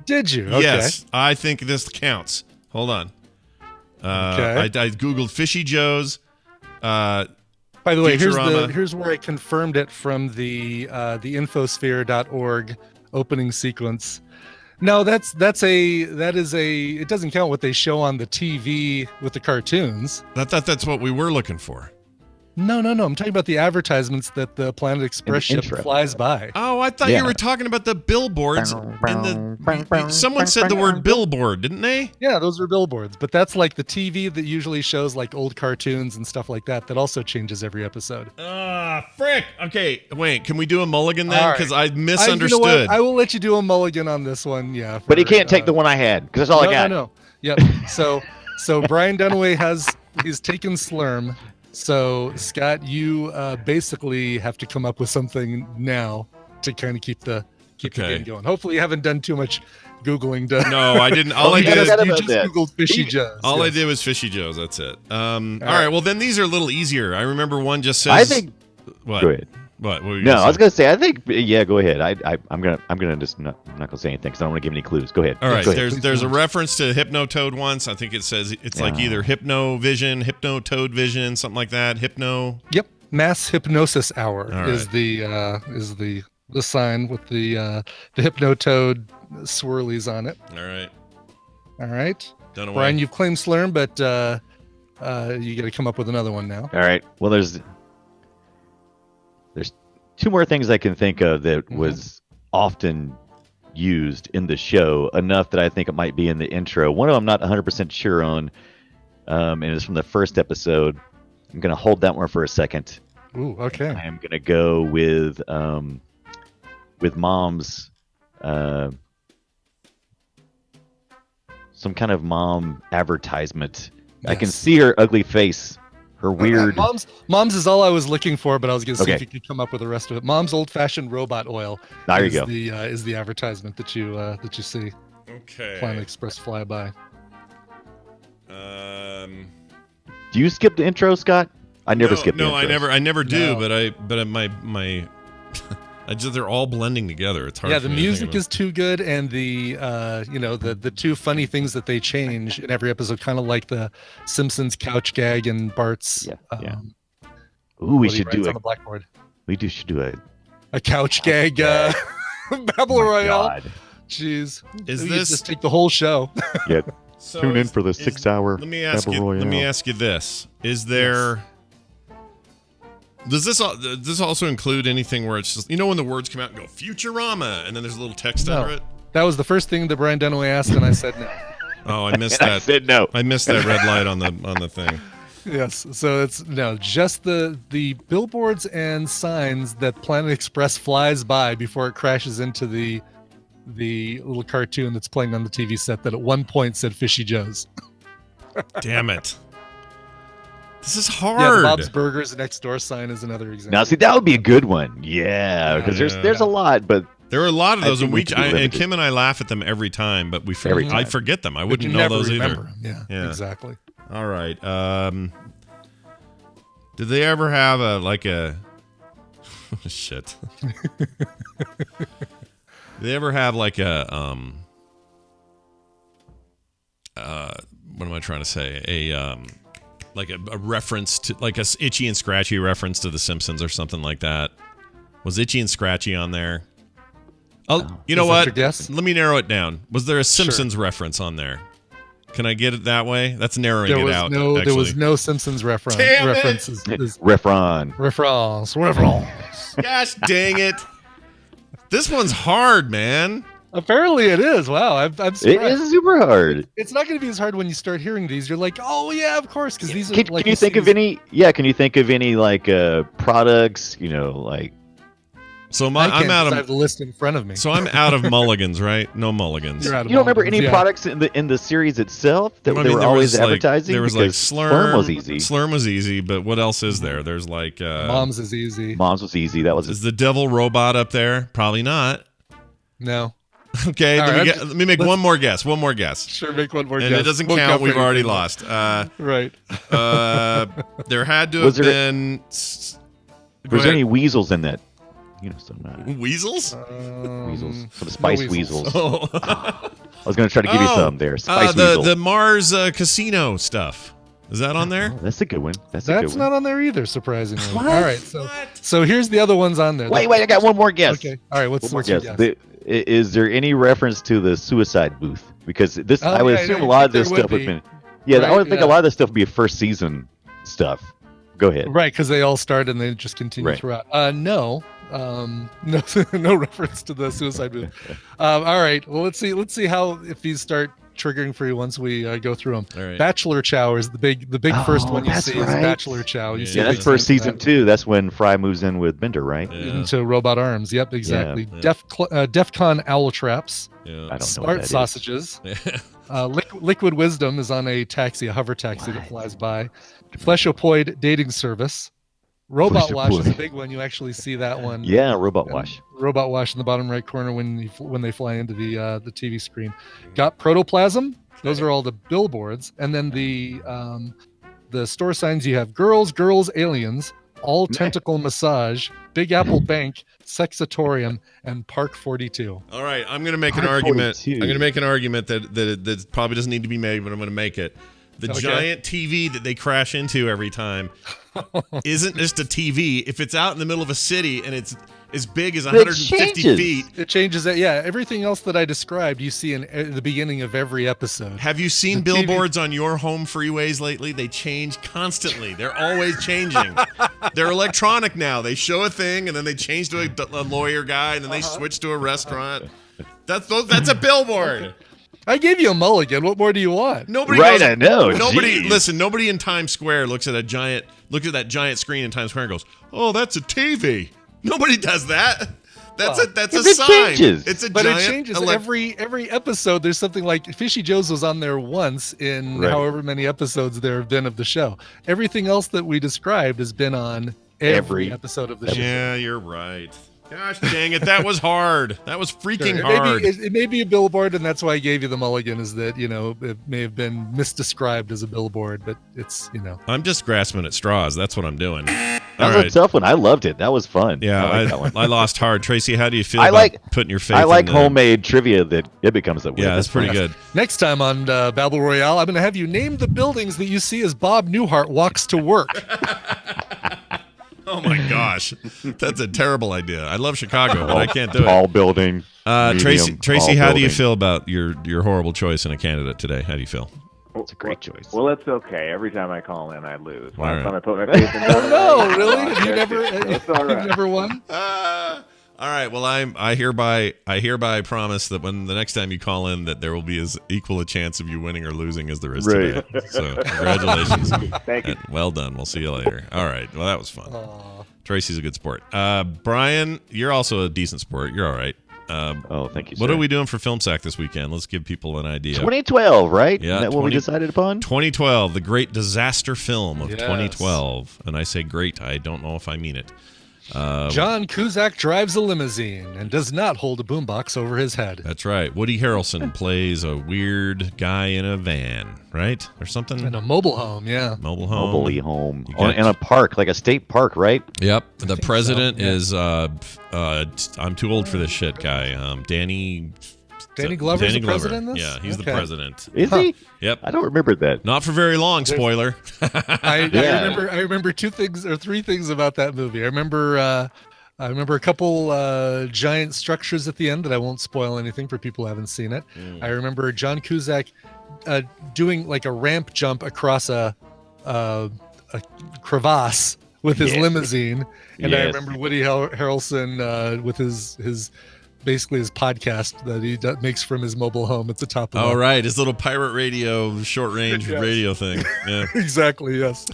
Did you? Okay. Yes, I think this counts. Hold on. I googled Fishy Joe's. By the way, Futurama. here's where I confirmed it from the infosphere.org opening sequence. No, that is it doesn't count what they show on the TV with the cartoons. I thought that's what we were looking for. No. I'm talking about the advertisements that the Planet Express ship flies by. Oh, I thought you were talking about the billboards. Someone said the word billboard, didn't they? Yeah, those are billboards. But that's like the TV that usually shows like old cartoons and stuff like that also changes every episode. Frick. Okay, wait. Can we do a mulligan then? Because I misunderstood. You know what? I will let you do a mulligan on this one. Yeah. But he can't take the one I had because that's all I got. No. Yep. So Brian Dunaway he's taken Slurm. So, Scott, you basically have to come up with something now to kind of keep the game going. Hopefully, you haven't done too much Googling. No, I didn't. All I did is you just Googled Fishy Joe's. All I did was Fishy Joe's. That's it. All right. Well, then these are a little easier. I remember one just says. I think. What? Go ahead. What? No, I was gonna say. I think. Yeah, go ahead. I'm gonna just I'm not gonna say anything because I don't want to give any clues. Go ahead. All right. Go ahead. There's a reference to Hypnotoad once. I think it says it's like either Hypnovision, Hypnotoad Vision, something like that. Hypno. Yep. Mass Hypnosis Hour is the sign with the Hypnotoad swirlies on it. All right. Brian, you've claimed Slurm, but you got to come up with another one now. All right. Well, there's two more things I can think of that was often used in the show, enough that I think it might be in the intro. One of them I'm not 100% sure on, and it's from the first episode. I'm going to hold that one for a second. Ooh, okay. I am going to go with Mom's, some kind of mom advertisement. Yes. I can see her ugly face. Her weird. Mom's is all I was looking for, but I was going to see if you could come up with the rest of it. Mom's old-fashioned robot oil. There you go. Is the advertisement that you see. Okay. Planet Express flyby. Do you skip the intro, Scott? I never skip the intro. I never do. No. But my they're all blending together. It's hard. Yeah, the music is too good, and the two funny things that they change in every episode, kind of like the Simpsons couch gag and Bart's. Yeah. Ooh, we should do on the blackboard. Should do a couch gag Battle Royale. God. Jeez, is this just take the whole show? Yeah. So tune in for the 6-hour Battle Royale. Let me ask you this: is there? Yes. Does this also include anything where it's just, when the words come out and go Futurama and then there's a little text under it? That was the first thing that Brian Dunaway asked, and I said no. Oh, I missed that. I said no. I missed that red light on the thing. Yes, so it's just the billboards and signs that Planet Express flies by before it crashes into the little cartoon that's playing on the TV set that at one point said Fishy Joe's. Damn it. This is hard. Yeah, the Bob's Burgers next door sign is another example. Now, see, that would be a good one. Yeah, because there's a lot, but there are a lot of those, and Kim and I laugh at them every time, but I forget them. I wouldn't know those either. Yeah, exactly. All right. Did they ever have shit? Did they ever have what am I trying to say? A reference to a Itchy and Scratchy reference to The Simpsons or something like that. Was Itchy and Scratchy on there? Oh, you know what? Let me narrow it down. Was there a Simpsons reference on there? Can I get it that way? That's narrowing it out. There was no Simpsons reference. References. Reference. Gosh dang it! This one's hard, man. Apparently it is. Wow, I'm surprised. It is super hard. It's not going to be as hard when you start hearing these. You're like, oh yeah, of course, because these are. Can you think of any? Yeah, can you think of any products? So I'm out of. I have the list in front of me. So I'm out of mulligans, right? No mulligans. You don't remember any products in the series itself that they were always advertising? There was Slurm. Slurm was easy. Slurm was easy, but what else is there? There's Mom's is easy. Mom's was easy. That was. Is the Devil Robot up there? Probably not. No. Okay, right, let me make one more guess. Sure, make one more guess. And it doesn't Won't count. We've for already anything. lost. Right. There had to have been. Was there any weasels in that? Weasels? Weasels. For the spice weasels. Oh. I was going to try to give you some there. Spice weasel. The Mars casino stuff. Is that on there? Oh, that's a good one. That's not on there either, surprisingly. All right, so here's the other ones on there. Wait, I got one more guess. Okay. All right, what's one more guess? Is there any reference to the suicide booth? Because this, I would assume a lot of this stuff would be. Yeah, right, I would think a lot of this stuff would be first season stuff. Go ahead. Right, because they all start and they just continue throughout. No, no reference to the suicide booth. All right, well let's see how if these start triggering for you once we go through them. All right. Bachelor Chow is the big first one you see is Bachelor Chow. You see that's first season 2. That's when Fry moves in with Bender, right? Into robot arms. Yep, exactly. Yeah. DEFCON owl traps. Yeah. I don't know Smart what that sausages. Liquid Wisdom is on a hover taxi that flies by. Fleshopoid dating service. Robot Wash is a big one. You actually see that one. Yeah, Robot Wash. Robot Wash in the bottom right corner when they fly into the TV screen. Got Protoplasm. Those are all the billboards, and then the store signs. You have girls, aliens, all tentacle massage, Big Apple Bank, Sexatorium, and Park 42. All right, I'm going to make an argument. 42. I'm going to make an argument that probably doesn't need to be made, but I'm going to make it. The giant TV that they crash into every time isn't just a TV. If it's out in the middle of a city and it's as big as 150 feet. It changes it. Yeah, everything else that I described, you see in the beginning of every episode. Have you seen billboards on your home freeways lately? They change constantly. They're always changing. They're electronic now. They show a thing and then they change to a lawyer guy and then they switch to a restaurant. That's a billboard. I gave you a mulligan. What more do you want? Nobody in Times Square looks at that giant screen in Times Square and goes, "Oh, that's a TV." Nobody does that. That's a sign. Changes. It's a but giant. It changes every episode. There's something like Fishy Joe's was on there once in however many episodes there have been of the show. Everything else that we described has been on every episode of the show. Yeah, you're right. Gosh dang it, that was hard. That was freaking hard. It may be a billboard, and that's why I gave you the mulligan, is that, it may have been misdescribed as a billboard, but it's, I'm just grasping at straws. That's what I'm doing. That was a tough one. I loved it. That was fun. Yeah, I lost hard. Tracy, how do you feel about putting your faith in I like homemade trivia that it becomes up with. Yeah, that's pretty good. Next time on Babble Royale, I'm going to have you name the buildings that you see as Bob Newhart walks to work. Oh my gosh, that's a terrible idea. I love Chicago, but I can't do it. Tall building. Tracy, how do you feel about your horrible choice in a candidate today? How do you feel? It's a great choice. Well, it's okay. Every time I call in, I lose. Last time I put my faith in. No, really? Have you never won? All right. Well, I hereby promise that when the next time you call in, that there will be as equal a chance of you winning or losing as there is today. So congratulations. Thank you. Well done. We'll see you later. All right. Well, that was fun. Tracy's a good sport. Brian, you're also a decent sport. You're all right. Thank you, sir. What are we doing for Film Sack this weekend? Let's give people an idea. 2012, right? Yeah. Isn't that what we decided upon? 2012, the great disaster film of 2012. And I say great. I don't know if I mean it. John Cusack drives a limousine and does not hold a boombox over his head. That's right. Woody Harrelson plays a weird guy in a van, right? Or something? In a mobile home, yeah. Mobile home. In a park, like a state park, right? Yep. The president is, I'm too old for this shit guy. Danny Glover's the president in this? Yeah, he's the president. Is he? Yep. I don't remember that. Not for very long, spoiler. I remember three things about that movie. I remember a couple giant structures at the end that I won't spoil anything for people who haven't seen it. I remember John Cusack doing like a ramp jump across a crevasse with his limousine. And I remember Woody Harrelson with his basically his podcast that he makes from his mobile home at the top of right, his little pirate radio, short range radio thing. Yeah, exactly. Yes.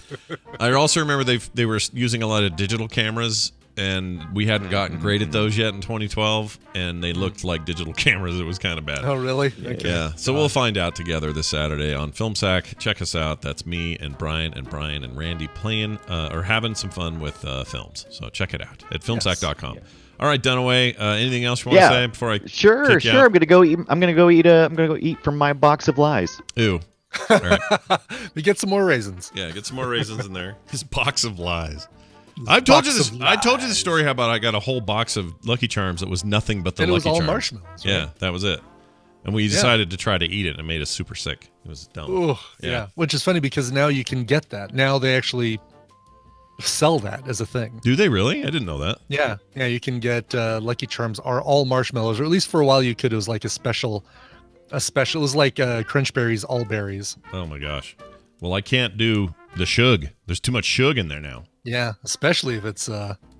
I also remember they were using a lot of digital cameras, and we hadn't gotten great at those yet in 2012, and they looked like digital cameras. It was kind of bad. Oh, really? Okay. Yeah. So we'll find out together this Saturday on Film Sack. Check us out. That's me and Brian and Randy playing or having some fun with films. So check it out at filmsack.com. All right, Dunaway. Anything else you want to say before I Sure. kick you I'm out? gonna go eat. I'm gonna go eat from my box of lies. Ew. All right. We get some more raisins. Yeah, get some more raisins in there. His box of lies. I told you the story how about I got a whole box of Lucky Charms that was nothing but the and Lucky Charms. It was all marshmallows. Right? Yeah, that was it. And we decided to try to eat it, and it made us super sick. It was dumb. Ooh, yeah. Which is funny because now you can get that. Now they actually sell that as a thing. Do they really? I didn't know that. Yeah, you can get Lucky Charms are all marshmallows, or at least for a while you could. It was like a special. It was like Crunch Berries, all berries. Oh my gosh. Well, I can't do the shug. There's too much shug in there now. Yeah, especially if it's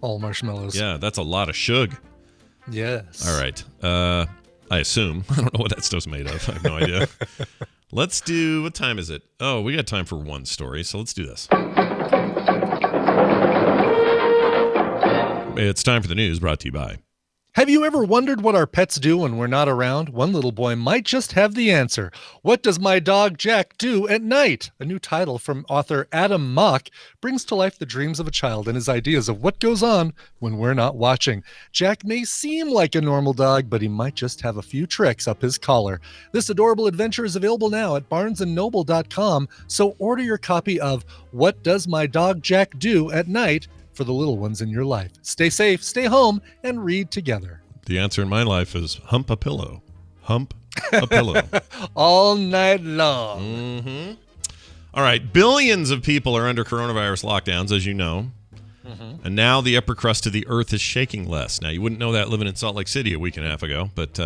all marshmallows. Yeah, that's a lot of shug. Yes. All right. I assume. I don't know what that stuff's made of. I have no idea. Let's do, what time is it? Oh, we got time for one story, so let's do this. It's time for the news, brought to you by. Have you ever wondered what our pets do when we're not around? One little boy might just have the answer. What does my dog Jack do at night? A new title from author Adam Mock brings to life the dreams of a child and his ideas of what goes on when we're not watching. Jack may seem like a normal dog, but he might just have a few tricks up his collar. This adorable adventure is available now at barnesandnoble.com, so order your copy of What Does My Dog Jack Do at Night for the little ones in your life. Stay safe, stay home, and read together. The answer in my life is hump a pillow. Hump a pillow. All night long. Mm-hmm. All right. Billions of people are under coronavirus lockdowns, as you know. Mm-hmm. And now the upper crust of the earth is shaking less. Now, you wouldn't know that living in Salt Lake City a week and a half ago, but...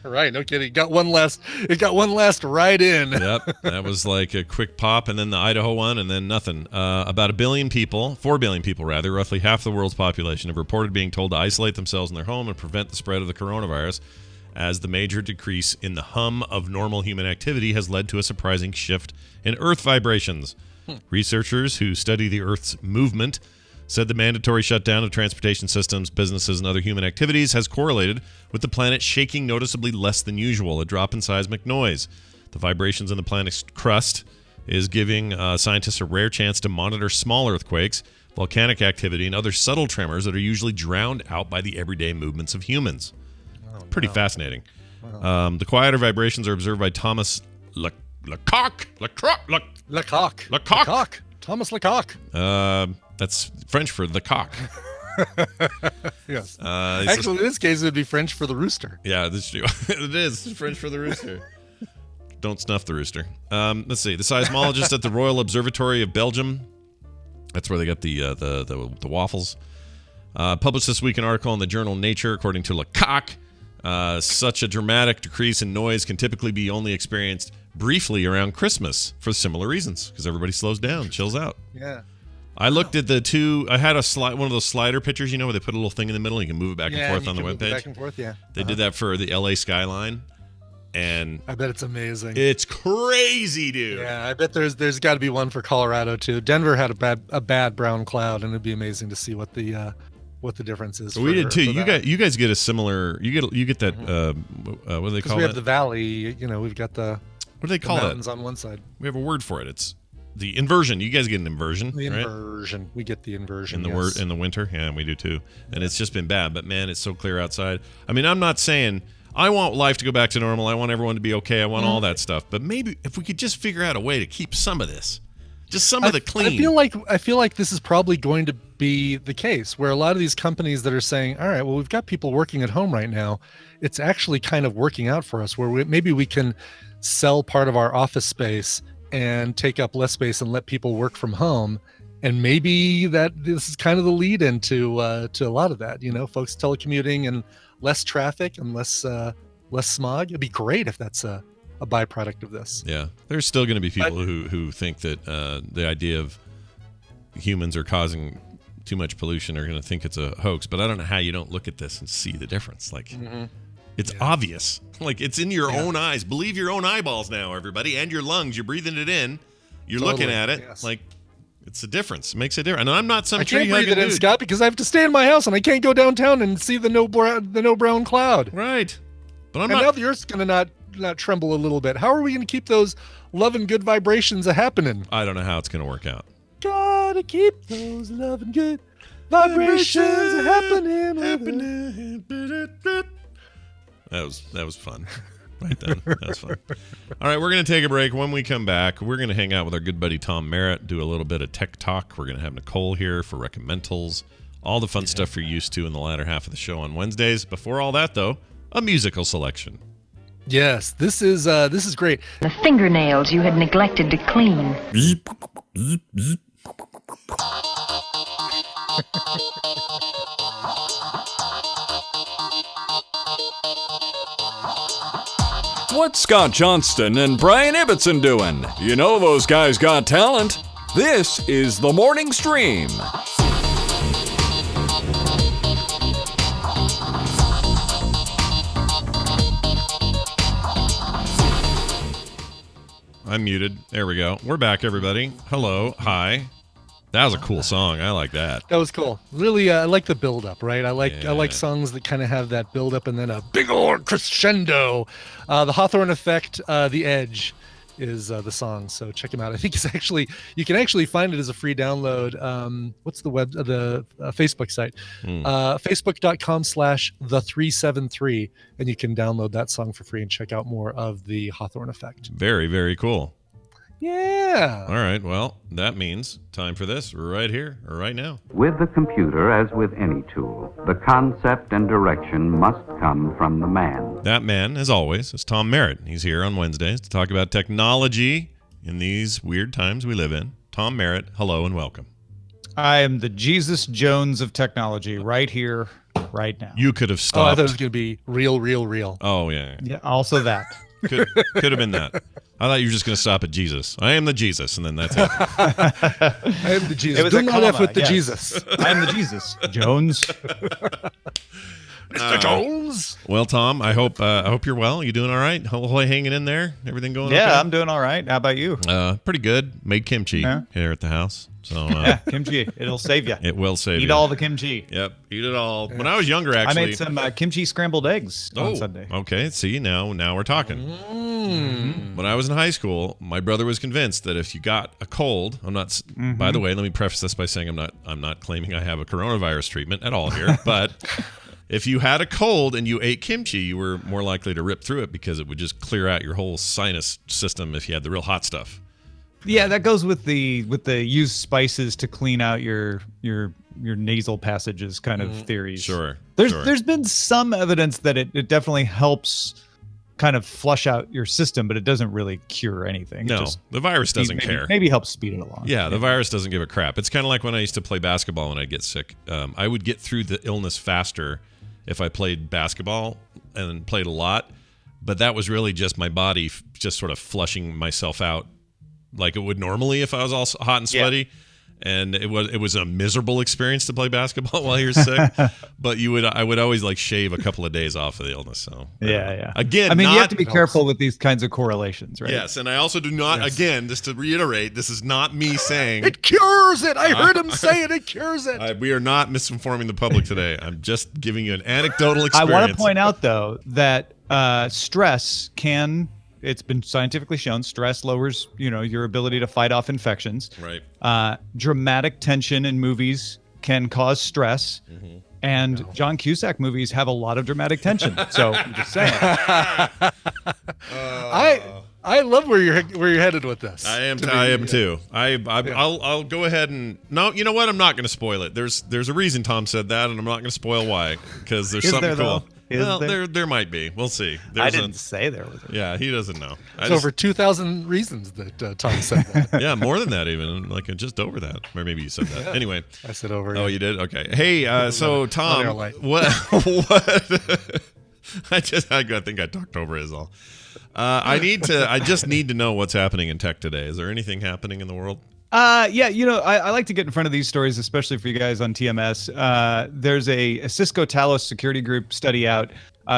right, no kidding. It got one last ride in. Yep, that was like a quick pop, and then the Idaho one, and then nothing. About 4 billion people, roughly half the world's population, have reported being told to isolate themselves in their home and prevent the spread of the coronavirus, as the major decrease in the hum of normal human activity has led to a surprising shift in Earth vibrations. Researchers who study the Earth's movement said the mandatory shutdown of transportation systems, businesses, and other human activities has correlated with the planet shaking noticeably less than usual, a drop in seismic noise. The vibrations in the planet's crust is giving scientists a rare chance to monitor small earthquakes, volcanic activity, and other subtle tremors that are usually drowned out by the everyday movements of humans. Pretty fascinating. Wow. The quieter vibrations are observed by Thomas Lecoq. Thomas Lecoq. That's French for the cock. Yes. Actually, in this case, it would be French for the rooster. Yeah, this it is French for the rooster. Don't snuff the rooster. Let's see. The seismologist at the Royal Observatory of Belgium. That's where they got the waffles. Published this week an article in the journal Nature. According to Lecoq, such a dramatic decrease in noise can typically be only experienced briefly around Christmas for similar reasons, because everybody slows down, chills out. Yeah. I looked at the two. I had one of those slider pictures, where they put a little thing in the middle and you can move it back and forth on the webpage. Back and forth, yeah. They did that for the LA skyline, and I bet it's amazing. It's crazy, dude. Yeah, I bet there's got to be one for Colorado too. Denver had a bad brown cloud, and it'd be amazing to see what the difference is. We did too. You guys get a similar. You get that. What do they call it? We have the valley. We've got the. What do they call it? Mountains on one side. We have a word for it. It's the inversion. You guys get an inversion. The right? inversion. We get the inversion in the winter. Yeah, we do too. And it's just been bad. But man, it's so clear outside. I mean, I'm not saying I want life to go back to normal. I want everyone to be okay. I want all that stuff. But maybe if we could just figure out a way to keep some of this, just some of the clean. I feel like this is probably going to be the case where a lot of these companies that are saying, all right, well, we've got people working at home right now. It's actually kind of working out for us where maybe we can sell part of our office space and take up less space and let people work from home. And maybe this is kind of the lead into to a lot of that, folks telecommuting and less traffic and less smog. It'd be great if that's a byproduct of this. Yeah. There's still going to be people who think that the idea of humans are causing too much pollution are going to think it's a hoax. But I don't know how you don't look at this and see the difference. Like, it's obvious. Like, it's in your own eyes. Believe your own eyeballs now, everybody, and your lungs. You're breathing it in. You're looking at it. Yes. Like, it's a difference. It makes a difference. And I'm not some tree hugging dude. I can't breathe it in, Scott, because I have to stay in my house and I can't go downtown and see the no brown cloud. Right. But now the Earth's going to not tremble a little bit. How are we going to keep those love and good vibrations happening? I don't know how it's going to work out. Gotta keep those love and good Vibrations happening. That was fun. Right then. That was fun. All right, we're going to take a break. When we come back, we're going to hang out with our good buddy Tom Merritt, do a little bit of tech talk. We're going to have Nicole here for recommendals, all the fun stuff you're used to in the latter half of the show on Wednesdays. Before all that, though, a musical selection. Yes, this is great. The fingernails you had neglected to clean. What's Scott Johnston and Brian Ibbotson doing? You know those guys got talent. This is The Morning Stream. I'm muted. There we go. We're back, everybody. Hello. Hi. That was a cool song. I like that. That was cool. Really, I like the build up, right? I like songs that kind of have that build up and then a big old crescendo. The Hawthorne Effect, The Edge is the song. So check him out. I think you can actually find it as a free download. What's the Facebook site? Facebook.com/the373. And you can download that song for free and check out more of the Hawthorne Effect. Very, very cool. Yeah. All right. Well, that means time for this right here or right now. With the computer, as with any tool, the concept and direction must come from the man. That man, as always, is Tom Merritt. He's here on Wednesdays to talk about technology in these weird times we live in. Tom Merritt, hello and welcome. I am the Jesus Jones of technology right here, right now. You could have Oh, I stopped. thought it was going to be real. Oh, yeah. Yeah, also that. Could have been that. I thought you were just going to stop at Jesus. I am the Jesus, and then that's it. I am the Jesus. It was Do a not comma, F with the yes. Jesus. I am the Jesus Jones. Mr. Jones. Well, Tom, I hope you're well. You doing all right? Hanging in there? Everything going okay? Yeah, I'm doing all right. How about you? Pretty good. Made kimchi here at the house. So Yeah, kimchi. It'll save you. it will save you. Eat all the kimchi. Yep, eat it all. When I was younger, actually, I made some kimchi scrambled eggs on Sunday. Okay, see, now we're talking. When I was in high school, my brother was convinced that if you got a cold, I'm not. By the way, let me preface this by saying I'm not claiming I have a coronavirus treatment at all here, but if you had a cold and you ate kimchi, you were more likely to rip through it because it would just clear out your whole sinus system if you had the real hot stuff. Yeah, that goes with the use spices to clean out your nasal passages kind of theories. Sure. There's been some evidence that it definitely helps kind of flush out your system, but it doesn't really cure anything. No, the virus doesn't care. Maybe helps speed it along. Yeah, the virus doesn't give a crap. It's kind of like when I used to play basketball and I'd get sick. I would get through the illness faster if I played basketball and played a lot, but that was really just my body just sort of flushing myself out like it would normally if I was all hot and sweaty. Yeah. And it was a miserable experience to play basketball while you're sick. But I would always like shave a couple of days off of the illness. So yeah. Again, I mean, you have to be careful with these kinds of correlations, right? Yes, and I also do not. Yes. Again, just to reiterate, this is not me saying it cures it. I heard him say it. It cures it. We are not misinforming the public today. I'm just giving you an anecdotal experience. I want to point out though that stress can. It's been scientifically shown stress lowers, your ability to fight off infections. Right. Dramatic tension in movies can cause stress. Mm-hmm. And John Cusack movies have a lot of dramatic tension. So I'm just saying. I love where you're headed with this. I am too. I'll go ahead and no. You know what? I'm not going to spoil it. There's a reason Tom said that, and I'm not going to spoil why because there's something cool. Well, there might be. We'll see. I didn't say there was. Yeah, he doesn't know. It's over 2,000 reasons that Tom said that. Yeah, more than that even. Like just over that. Or maybe you said that. Yeah. Anyway. I said over. Oh, you did? Okay. Hey, so Tom, what? I think I talked over is all. I just need to know what's happening in tech today. Is there anything happening in the world? Yeah, I like to get in front of these stories, especially for you guys on TMS. There's a Cisco Talos security group study out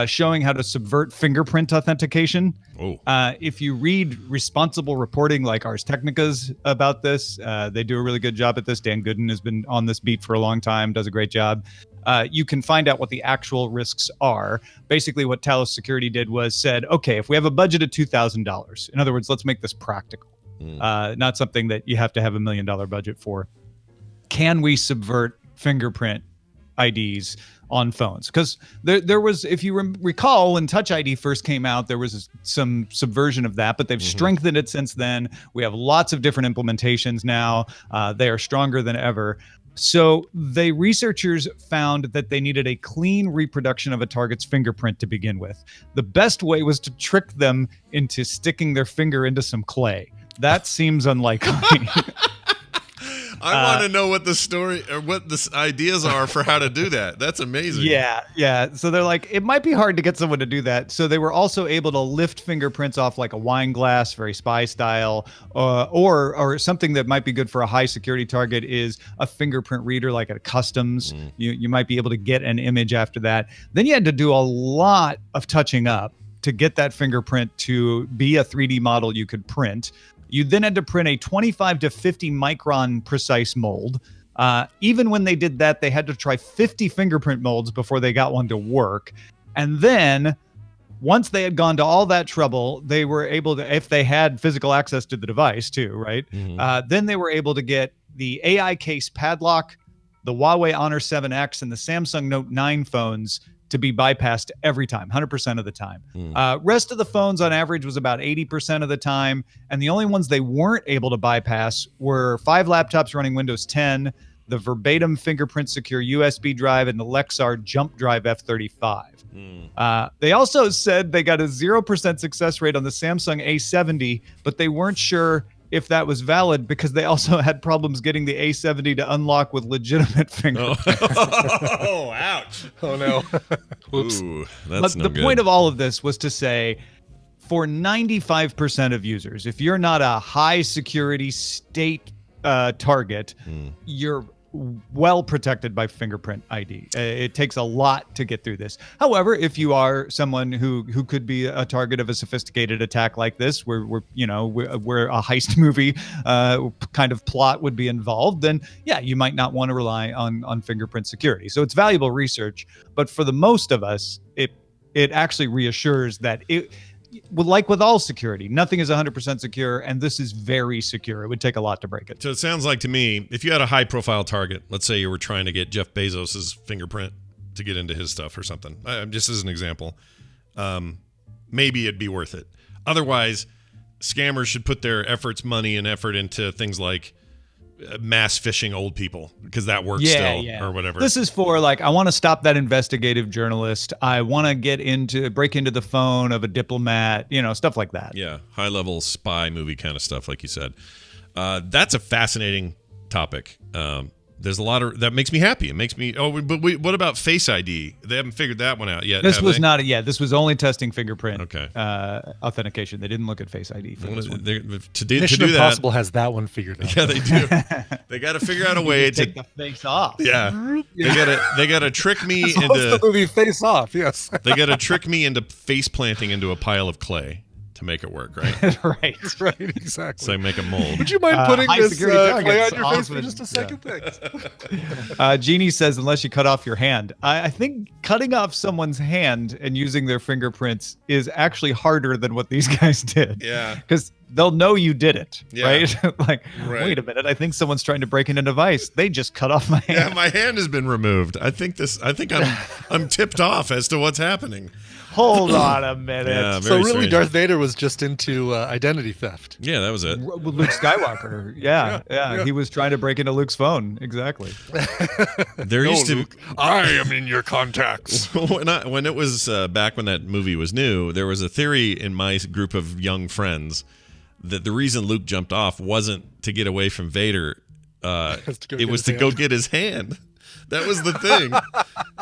showing how to subvert fingerprint authentication. Oh. If you read responsible reporting like Ars Technica's about this, they do a really good job at this. Dan Gooden has been on this beat for a long time, does a great job. You can find out what the actual risks are. Basically, what Talos Security did was said, okay, if we have a budget of $2,000, in other words, let's make this practical. Not something that you have to have $1 million budget for. Can we subvert fingerprint IDs on phones, because there was, if you recall, when Touch ID first came out, there was some subversion of that, but they've strengthened it since then. We have lots of different implementations now. They are stronger than ever. So researchers found that they needed a clean reproduction of a target's fingerprint to begin with. The best way was to trick them into sticking their finger into some clay. That seems unlikely. I want to know what the story or what the ideas are for how to do that. That's amazing. Yeah. So they're like, it might be hard to get someone to do that. So they were also able to lift fingerprints off like a wine glass, very spy style, or something that might be good for a high security target is a fingerprint reader, like at customs. You might be able to get an image after that. Then you had to do a lot of touching up to get that fingerprint to be a 3D model you could print. You then had to print a 25 to 50 micron precise mold. Even when they did that, they had to try 50 fingerprint molds before they got one to work. And then once they had gone to all that trouble, they were able to, if they had physical access to the device too, right? Then they were able to get the AI case padlock, the Huawei Honor 7X, and the Samsung Note 9 phones to be bypassed every time, 100% of the time. Rest of the phones on average was about 80% of the time. And the only ones they weren't able to bypass were 5 laptops running Windows 10, the Verbatim Fingerprint Secure USB drive, and the Lexar Jump Drive F35. They also said they got a 0% success rate on the Samsung A70, but they weren't sure if that was valid because they also had problems getting the A70 to unlock with legitimate fingerprints. Oh, ouch. Oh, no. Oops. Ooh, that's but the point of all of this was to say, for 95% of users, if you're not a high security state target, you're well protected by fingerprint ID. It takes a lot to get through this. However, if you are someone who could be a target of a sophisticated attack like this, where a heist movie kind of plot would be involved, then yeah, you might not want to rely on fingerprint security. So it's valuable research, but for the most of us, it actually reassures that like with all security, nothing is 100% secure, and this is very secure. It would take a lot to break it. So it sounds like to me, if you had a high-profile target, let's say you were trying to get Jeff Bezos's fingerprint to get into his stuff or something, just as an example, maybe it'd be worth it. Otherwise, scammers should put their money and effort into things like mass phishing old people, because that works or whatever. This is for like, I want to stop that investigative journalist. I want to break into the phone of a diplomat, stuff like that. Yeah, high level spy movie kind of stuff, like you said. That's a fascinating topic. There's a lot that makes me happy. It makes me. What about Face ID? They haven't figured that one out yet. This was not. Yeah, this was only testing fingerprint. Okay. Authentication. They didn't look at Face ID for this one. Mission Impossible has that one figured out. Yeah, they do. They got to figure out a way to take the face off. Yeah. They got to trick me into the movie Face Off. Yes. They got to trick me into face planting into a pile of clay to make it work, right? right, exactly. So I make a mold. Would you mind putting this clay on your face for just a second? Thanks. Jeannie says, unless you cut off your hand. I think cutting off someone's hand and using their fingerprints is actually harder than what these guys did. Yeah. Because they'll know you did it, right? Wait a minute. I think someone's trying to break into a device. They just cut off my hand. Yeah, my hand has been removed. I think I'm tipped off as to what's happening. Hold on a minute. Yeah, so really, strange. Darth Vader was just into identity theft. Yeah, that was it. Luke Skywalker. Yeah. He was trying to break into Luke's phone. Exactly. There used to. Luke, I am in your contacts. When it was back when that movie was new, there was a theory in my group of young friends that the reason Luke jumped off wasn't to get away from Vader. It was to go get his hand. That was the thing.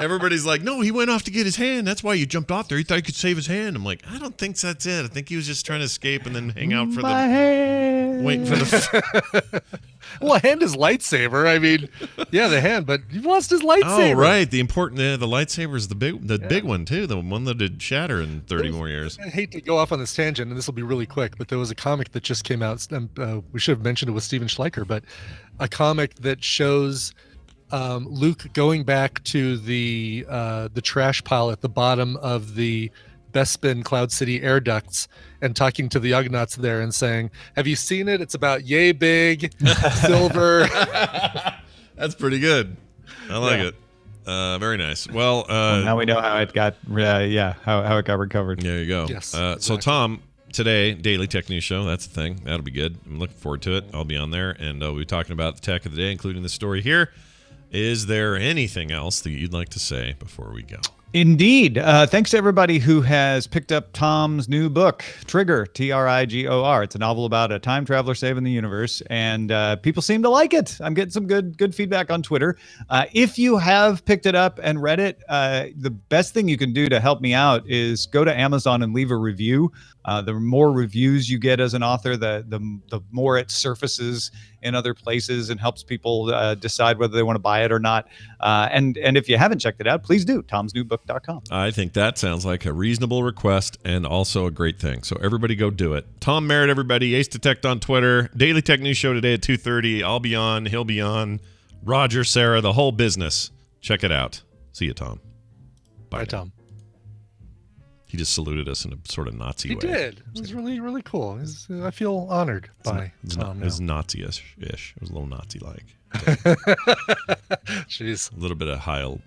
Everybody's like, no, he went off to get his hand. That's why you jumped off there. He thought he could save his hand. I'm like, I don't think that's it. I think he was just trying to escape and then hang out for hand. Waiting for the. Well, a hand is lightsaber. I mean, yeah, the hand, but he lost his lightsaber. Oh, right. The lightsaber is the big one too. The one that did shatter in 30 more years. I hate to go off on this tangent, and this will be really quick, but there was a comic that just came out. We should have mentioned it with Steven Schleicher, but a comic that shows Luke going back to the trash pile at the bottom of the Bespin Cloud City air ducts and talking to the Ugnaughts there and saying, have you seen it? It's about yay big, silver. That's pretty good. I like it. Very nice. Well, now we know how it got. How it got recovered. There you go. Yes, So exactly. Tom, today Daily Tech News Show. That's the thing. That'll be good. I'm looking forward to it. I'll be on there, and we'll be talking about the tech of the day, including the story here. Is there anything else that you'd like to say before we go? Indeed. Thanks to everybody who has picked up Tom's new book, Trigger, Trigor. It's a novel about a time traveler saving the universe, and people seem to like it. I'm getting some good feedback on Twitter. If you have picked it up and read it, the best thing you can do to help me out is go to Amazon and leave a review. The more reviews you get as an author, the more it surfaces in other places and helps people decide whether they want to buy it or not. And if you haven't checked it out, please do. Tom'sNewBook.com. I think that sounds like a reasonable request and also a great thing. So everybody go do it. Tom Merritt, everybody. Ace Detect on Twitter. Daily Tech News Show today at 2:30. I'll be on. He'll be on. Roger, Sarah, the whole business. Check it out. See you, Tom. Bye, Tom. He just saluted us in a sort of Nazi way. He did. It was really, really cool. I feel honored by Tom. It was Nazi-ish. It was a little Nazi-like. Jeez. A little bit of Heil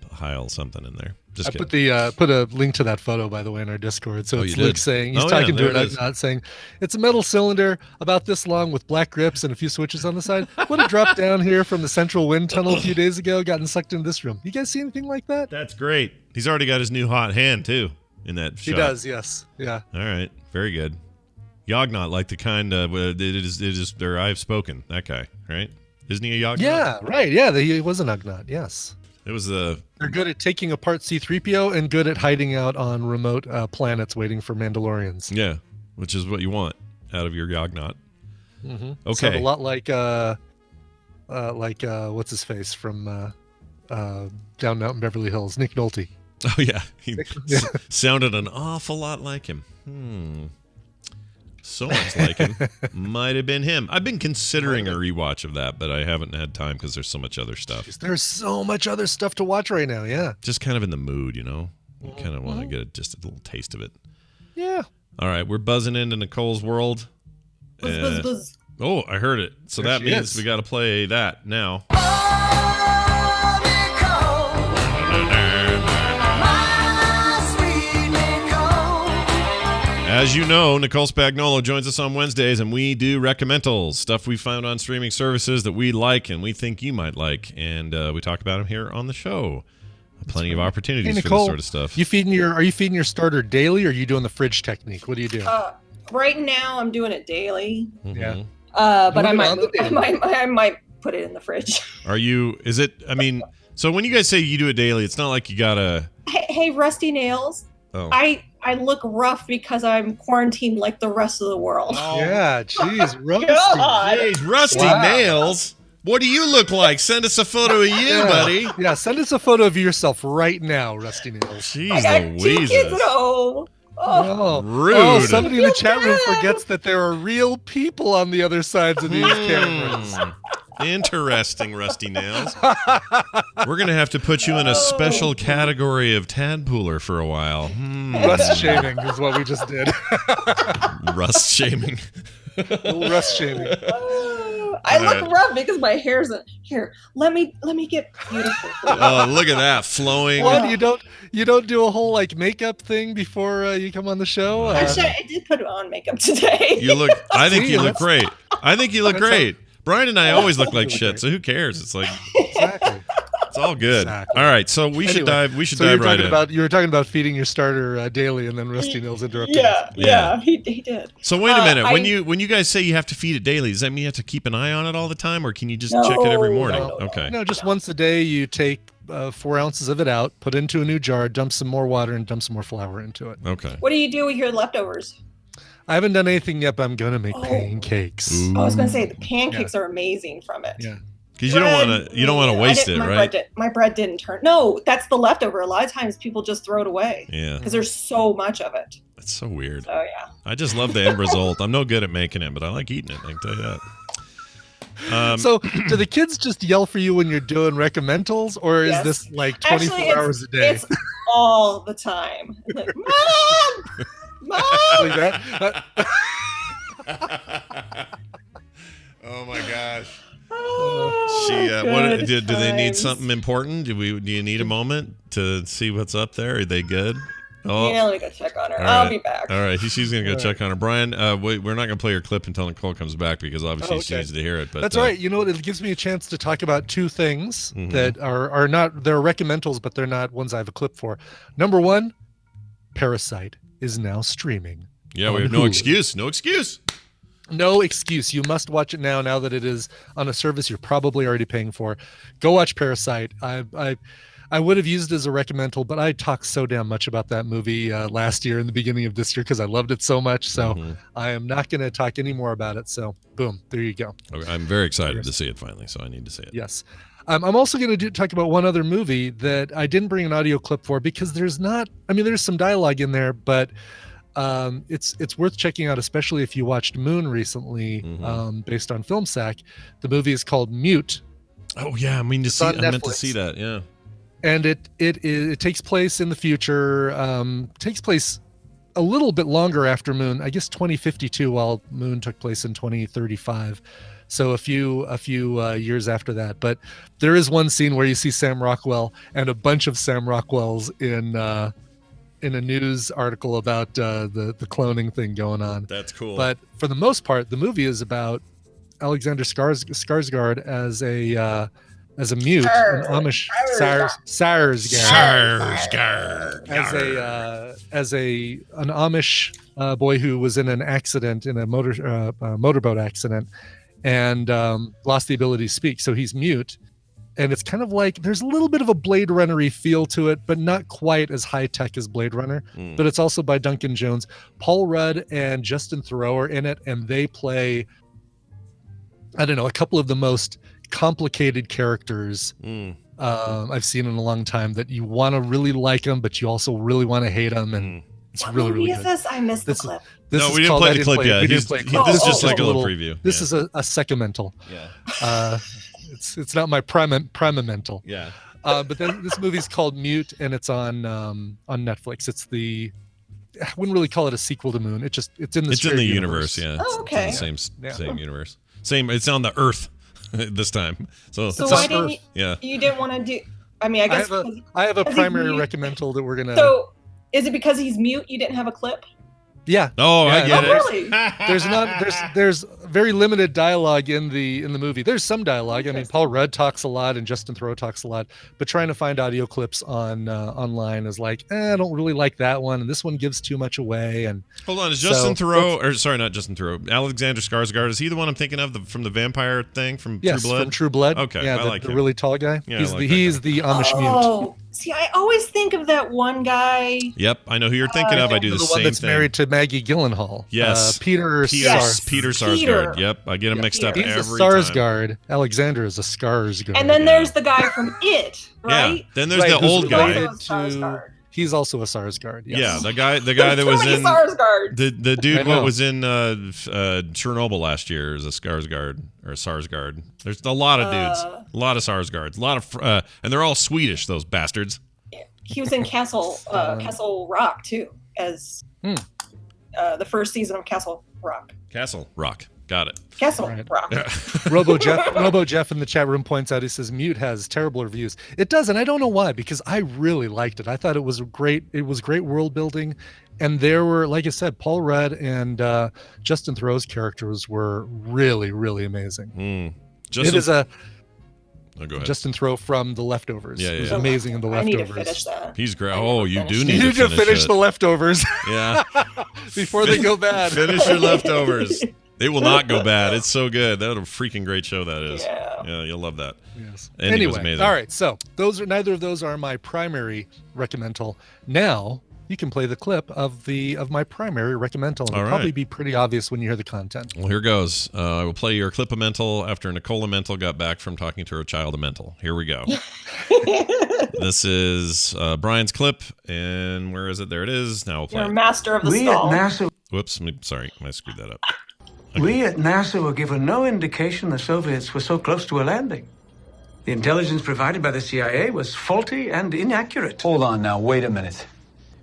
something in there. Just I kidding. put a link to that photo, by the way, in our Discord. So it's you Luke did? saying, he's Oh, talking yeah, to there it, it is. not saying, it's a metal cylinder about this long with black grips and a few switches on the side. Would have dropped down here from the central wind tunnel a few days ago, gotten sucked into this room. You guys see anything like that? That's great. He's already got his new hot hand, too, in that shot. He does, yes. Yeah. All right. Very good. Yognot, like the kind it is there I've spoken. That guy, right? Isn't he a Yognot? Yeah, right. Yeah, he was an Ugnaught, yes. It was They're good at taking apart C-3PO and good at hiding out on remote planets waiting for Mandalorians. Yeah, which is what you want out of your Yognot. Mm-hmm. Okay. Sound a lot like what's his face from down out in Beverly Hills, Nick Nolte. Oh yeah, he sounded an awful lot like him. So much like him. Might have been him. I've been considering a rewatch of that, but I haven't had time because there's so much other stuff. There's so much other stuff to watch right now. Yeah. Just kind of in the mood, you know. You kind of want to get just a little taste of it. Yeah. All right, we're buzzing into Nicole's world. Buzz. Oh, I heard it. So There that she means is. we got to play that now. As you know, Nicole Spagnolo joins us on Wednesdays, and we do recommendals, stuff we found on streaming services that we like and we think you might like, and we talk about them here on the show. Plenty of opportunities Hey, for Nicole, this sort of stuff. Are you feeding your starter daily, or are you doing the fridge technique? What do you do? Right now, I'm doing it daily. Yeah. But I Moving on to I might put it in the fridge. Are you, is it, I mean, so when you guys say you do it daily, it's not like you gotta. Hey, Rusty Nails. Oh. I look rough because I'm quarantined like the rest of the world. Yeah, jeez, Rusty. God. Jeez, Rusty Wow. Nails. What do you look like? Send us a photo of you, buddy. Yeah, send us a photo of yourself right now, Rusty Nails. Jeez I got 2 kids Louises. at home. Oh, Rude. Oh, somebody in the chat room bad. forgets that there are real people on the other sides of these cameras. Interesting, Rusty Nails. We're going to have to put you in a special category of tadpooler for a while. Rust shaming is what we just did. Rust shaming. Little rust shaming. I look rough because my hair's here. Let me get beautiful. Oh, look at that flowing. What? You don't do a whole like makeup thing before you come on the show? Actually, I did put on makeup today. You look. I think you look See, great. I think you look That's great. Brian and I always look like Really shit, great. so who cares? It's like Exactly. it's all good. Exactly. All right, so we should Anyway, dive. We should so dive you're right talking in. about you were talking about feeding your starter daily, and then Rusty Nails interrupted. Yeah, he did. So wait a minute. When I- you guys say you have to feed it daily, does that mean you have to keep an eye on it all the time, or can you just No, check it every morning? no, no. Okay. No, just once a day. You take 4 ounces of it out, put it into a new jar, dump some more water, and dump some more flour into it. Okay. What do you do with your leftovers? I haven't done anything yet, but I'm gonna make pancakes. Ooh. I was gonna say the pancakes are amazing from it. Yeah. Because you don't want to waste it, right? My bread didn't turn. No, that's the leftover. A lot of times people just throw it away Yeah. because there's so much of it. That's so weird. Oh yeah. I just love the end result. I'm no good at making it, but I like eating it. I can tell you that. So, do the kids just yell for you when you're doing recommendals, or is Yes. this like 24 Actually, hours a day? It's all the time. Like, Mom, Like that? Oh my gosh. What do they need something important? Do you need a moment to see what's up there? Are they good? Oh, yeah, let me go check on her. Right. I'll be back. All right, she's gonna go check on her. Brian, we're not gonna play your clip until Nicole comes back because obviously she needs to hear it. But that's all right. You know what? It gives me a chance to talk about two things that are not they're recommendals, but they're not ones I have a clip for. Number one, Parasite is now streaming. Yeah, we have no excuse. No excuse. No excuse. You must watch it now that it is on a service you're probably already paying for. Go watch Parasite. I would have used it as a recommendal, but I talked so damn much about that movie last year and the beginning of this year because I loved it so much. So I am not going to talk any more about it. So boom, there you go. Okay, I'm very excited to see it finally, so I need to see it. Yes. I'm also going to talk about one other movie that I didn't bring an audio clip for because there's some dialogue in there, but it's worth checking out, especially if you watched Moon recently, based on FilmSack. The movie is called Mute. Oh yeah, I meant to see that. Yeah. And it takes place in the future. Takes place a little bit longer after Moon. I guess 2052, while Moon took place in 2035. So a few years after that. But there is one scene where you see Sam Rockwell and a bunch of Sam Rockwells in a news article about the cloning thing going on. That's cool. But for the most part, the movie is about Alexander Skarsgård as a mute, an Amish Sarsgaard as an Amish boy who was in an accident, in a motorboat accident, and lost the ability to speak. So he's mute, and it's kind of like there's a little bit of a Blade Runner-y feel to it, but not quite as high tech as Blade Runner. But it's also by Duncan Jones. Paul Rudd and Justin Theroux are in it, and they play, I don't know, a couple of the most complicated characters I've seen in a long time, that you want to really like them, but you also really want to hate them, and it's really good. This? I missed the clip. No, we didn't play the clip yet. This is just like a little preview. This is a secumental. Yeah. It's not my primamental. Yeah. But then this movie's called Mute, and it's on Netflix. I wouldn't really call it a sequel to Moon. It's in the universe. Yeah. Oh, okay. It's the same universe. Same. It's on the Earth this time. So why didn't you didn't want to do? I mean, I guess I have a primary recommendal that we're gonna. So is it because he's mute? You didn't have a clip? Yeah. Oh, I get it. Really? There's very limited dialogue in the movie. There's some dialogue. I mean, Paul Rudd talks a lot and Justin Theroux talks a lot, but trying to find audio clips online is like, I don't really like that one, and this one gives too much away. And hold on, is Justin Theroux, or sorry, not Justin Theroux, Alexander Skarsgård? Is he the one I'm thinking of from the vampire thing from True Blood? From True Blood. Okay, yeah, I like the him. really tall guy. Yeah, he's the Amish mute. Oh, see, I always think of that one guy. Yep, I know who you're thinking of. I do the same one that's thing. Married to Maggie Gyllenhaal. Yes. Peter Sarsgaard. Yep, I get him mixed up He's every a Sarsgaard. Time. Alexander is a Skarsgård. And then there's the guy from It, right? Yeah. Then there's the old guy. He's also a Sarsgaard. Yes. Yeah, the guy that was in Sarsgaard. The dude what was in Chernobyl last year is a Skarsgård or a Sarsgaard. There's a lot of dudes, a lot of Sarsgaards, a lot of and they're all Swedish. Those bastards. He was in Castle Rock too, as the first season of Castle Rock. Castle Rock. Got it. Castle Rock. Robo Jeff in the chat room points out, he says Mute has terrible reviews. It does, and I don't know why, because I really liked it. I thought it was great. It was great world building, and there were, like I said, Paul Rudd and Justin Theroux's characters were really, really amazing. It is a go ahead. Justin Theroux from The Leftovers. Yeah. He's amazing in The Leftovers. I need to finish that. He's great. Oh, you do need to finish The Leftovers. Yeah. Before they go bad. Finish your Leftovers. They will not go bad. It's so good. That a freaking great show that is. Yeah, you'll love that. Yes. Andy was amazing. All right. So neither of those are my primary recommendal. Now you can play the clip of my primary recommendal. It'll probably be pretty obvious when you hear the content. Well, here goes. I will play your clip of mental after Nicola Mental got back from talking to her child of mental. Here we go. This is Brian's clip, and where is it? There it is. Now we'll play. You're a master of the stall. Whoops. Sorry, I screwed that up. Okay. We at NASA were given no indication the Soviets were so close to a landing. The intelligence provided by the CIA was faulty and inaccurate. Hold on now, wait a minute.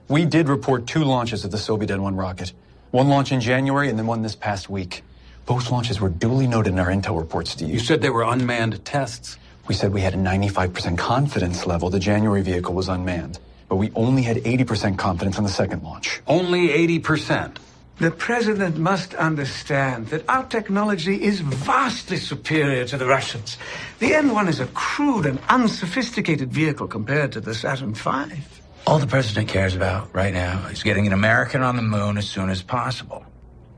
We did report 2 launches of the Soviet N-1 rocket. One launch in January and then one this past week. Both launches were duly noted in our intel reports to you. You said they were unmanned tests. We said we had a 95% confidence level the January vehicle was unmanned, but we only had 80% confidence on the second launch. Only 80%. The president must understand that our technology is vastly superior to the Russians. The N-1 is a crude and unsophisticated vehicle compared to the Saturn V. All the president cares about right now is getting an American on the moon as soon as possible.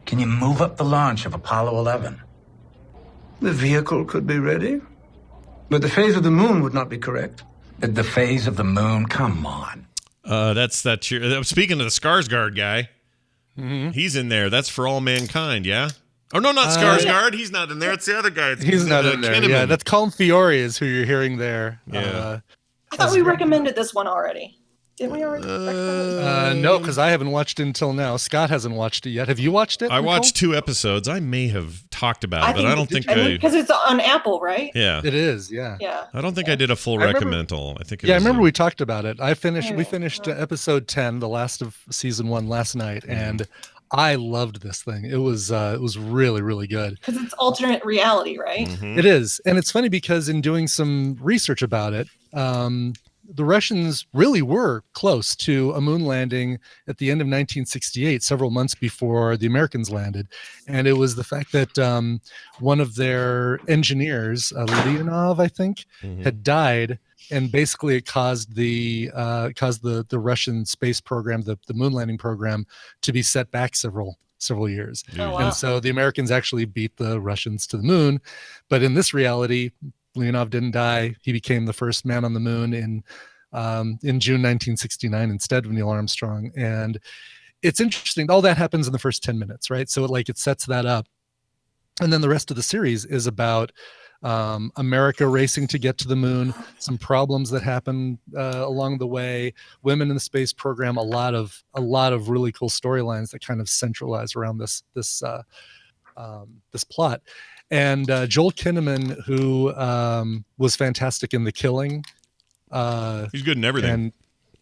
Can you move up the launch of Apollo 11? The vehicle could be ready, but the phase of the moon would not be correct. The phase of the moon? Come on. That's speaking of the Skarsgård guy. Mm-hmm. He's in there. That's For All Mankind, yeah? Oh, no, not Skarsgård. He's not in there. It's the other guy. He's not in there. Yeah, that's Colm Fiore is who you're hearing there. Yeah. I thought we recommended this one already. Didn't we already recommend it? No, because I haven't watched it until now. Scott hasn't watched it yet. Have you watched it? I watched 2 episodes. I may have talked about it, but I don't think because it's on Apple, right? Yeah. It is, yeah. Yeah. I don't think I did a full recommendal. I think I remember we talked about it. We finished episode 10, the last of season 1 last night, and I loved this thing. It was really, really good. Because it's alternate reality, right? Mm-hmm. It is. And it's funny because in doing some research about it, the Russians really were close to a moon landing at the end of 1968, several months before the Americans landed. And it was the fact that one of their engineers, Leonov, I think, had died. And basically it caused the Russian space program, the moon landing program, to be set back several years. Oh, wow. And so the Americans actually beat the Russians to the moon. But in this reality, Leonov didn't die. He became the first man on the moon in June 1969 instead of Neil Armstrong. And it's interesting. All that happens in the first 10 minutes, right? So it sets that up. And then the rest of the series is about America racing to get to the moon, some problems that happen along the way, women in the space program, a lot of really cool storylines that kind of centralize around this plot. And Joel Kinnaman, who was fantastic in The Killing. He's good in everything. And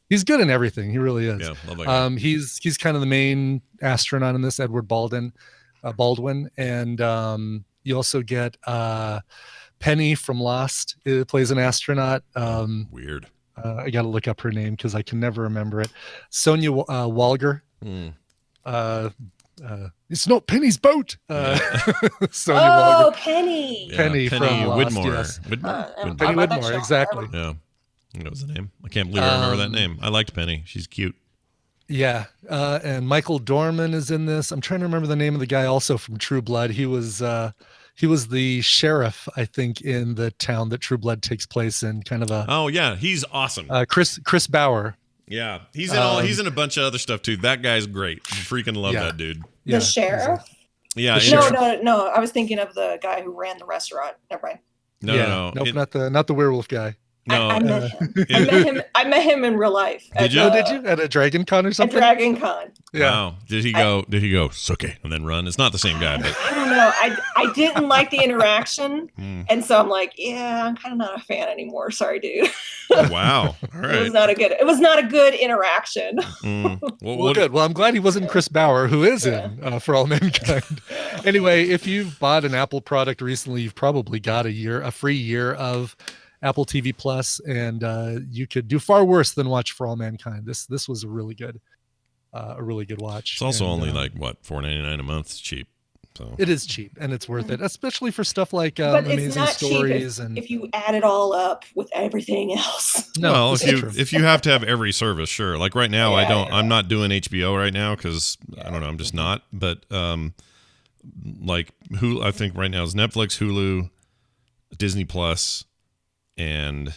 he's good in everything. He really is. Yeah, love that guy. He's kind of the main astronaut in this, Edward Baldwin. And you also get Penny from Lost. It plays an astronaut. Weird. I got to look up her name because I can never remember it. Sonia Walger. It's not Penny's boat. Sonia Walger. Penny. Yeah, Penny from Widmore. Lost, yes. Penny Widmore, exactly. Yeah. That was the name. I can't believe I remember that name. I liked Penny. She's cute. Yeah. And Michael Dorman is in this. I'm trying to remember the name of the guy also from True Blood. He was the sheriff, I think, in the town that True Blood takes place in, kind of a... Oh, yeah. He's awesome. Chris Bauer. Yeah. He's in a bunch of other stuff, too. That guy's great. I freaking love that dude. The sheriff? Yeah. No. I was thinking of the guy who ran the restaurant. Never mind. No. Nope, not the werewolf guy. No, I met him. I met him in real life. Did you? Did you at a Dragon Con or something? At Dragon Con. Yeah. Wow. Did he go suke and then run? It's not the same guy, but I don't know. I didn't like the interaction, and so I'm like, yeah, I'm kind of not a fan anymore. Sorry, dude. Wow. All right. It was not a good interaction. Well, good. Well, I'm glad he wasn't Chris Bauer, who is in For All Mankind. Anyway, if you've bought an Apple product recently, you've probably got a free year of Apple TV Plus, and you could do far worse than watch For All Mankind. This was a really good watch. It's also only like what, $4.99 a month. It's cheap. So it is cheap, and it's worth it, especially for stuff like but amazing it's not stories. Cheap if you add it all up with everything else. No, well, if you have to have every service, sure. Like right now, I'm not doing HBO right now because I don't know. I'm just not. But like Hulu, I think right now is Netflix, Hulu, Disney Plus. And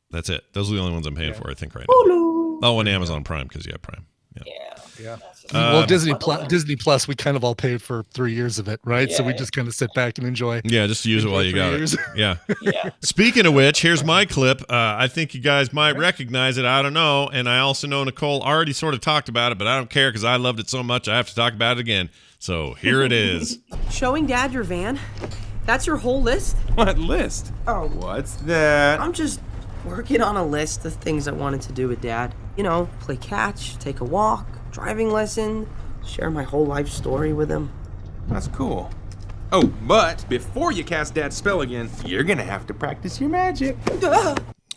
that's it. Those are the only ones I'm paying for, I think, right now. Oh, and Amazon Prime, because you have Prime. Yeah. Well, Disney Plus, we kind of all paid for 3 years of it, right? So we just kind of sit back and enjoy. Yeah, just use it while you got it. Yeah. Yeah. Speaking of which, here's my clip. I think you guys might recognize it. I don't know. And I also know Nicole already sort of talked about it, but I don't care because I loved it so much I have to talk about it again. So here it is. Showing Dad your van? That's your whole list? What list? Oh. What's that? I'm just working on a list of things I wanted to do with Dad. You know, play catch, take a walk, driving lesson, share my whole life story with him. That's cool. Oh, but before you cast that spell again, you're gonna have to practice your magic.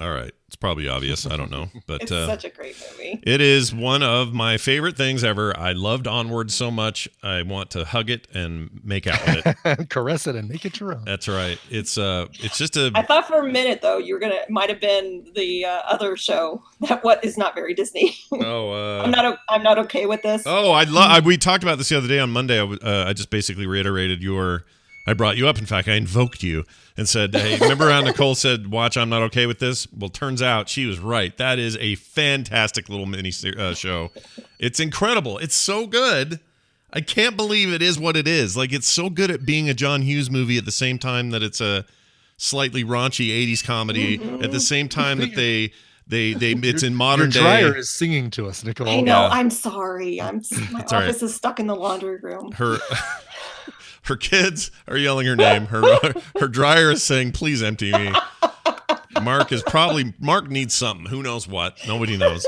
All right. It's probably obvious. I don't know. But It's such a great movie. It is one of my favorite things ever. I loved Onward so much. I want to hug it and make out with it. Caress it and make it your own. That's right. It's just a... I thought for a minute, though, you were going to... might have been the other show that is not very Disney. Oh, I'm not okay with this. Oh, we talked about this the other day on Monday. I just basically reiterated I brought you up. In fact, I invoked you and said, hey, remember how Nicole said, watch, I'm not okay with this? Well, turns out she was right. That is a fantastic little mini show. It's incredible. It's so good. I can't believe it is what it is. Like, it's so good at being a John Hughes movie at the same time that it's a slightly raunchy 80s comedy, at the same time that it's in modern day. Your dryer is singing to us, Nicole. I know. Yeah. I'm sorry. My office is stuck in the laundry room. Her kids are yelling her name. Her dryer is saying, please empty me. Mark needs something. Who knows what? Nobody knows.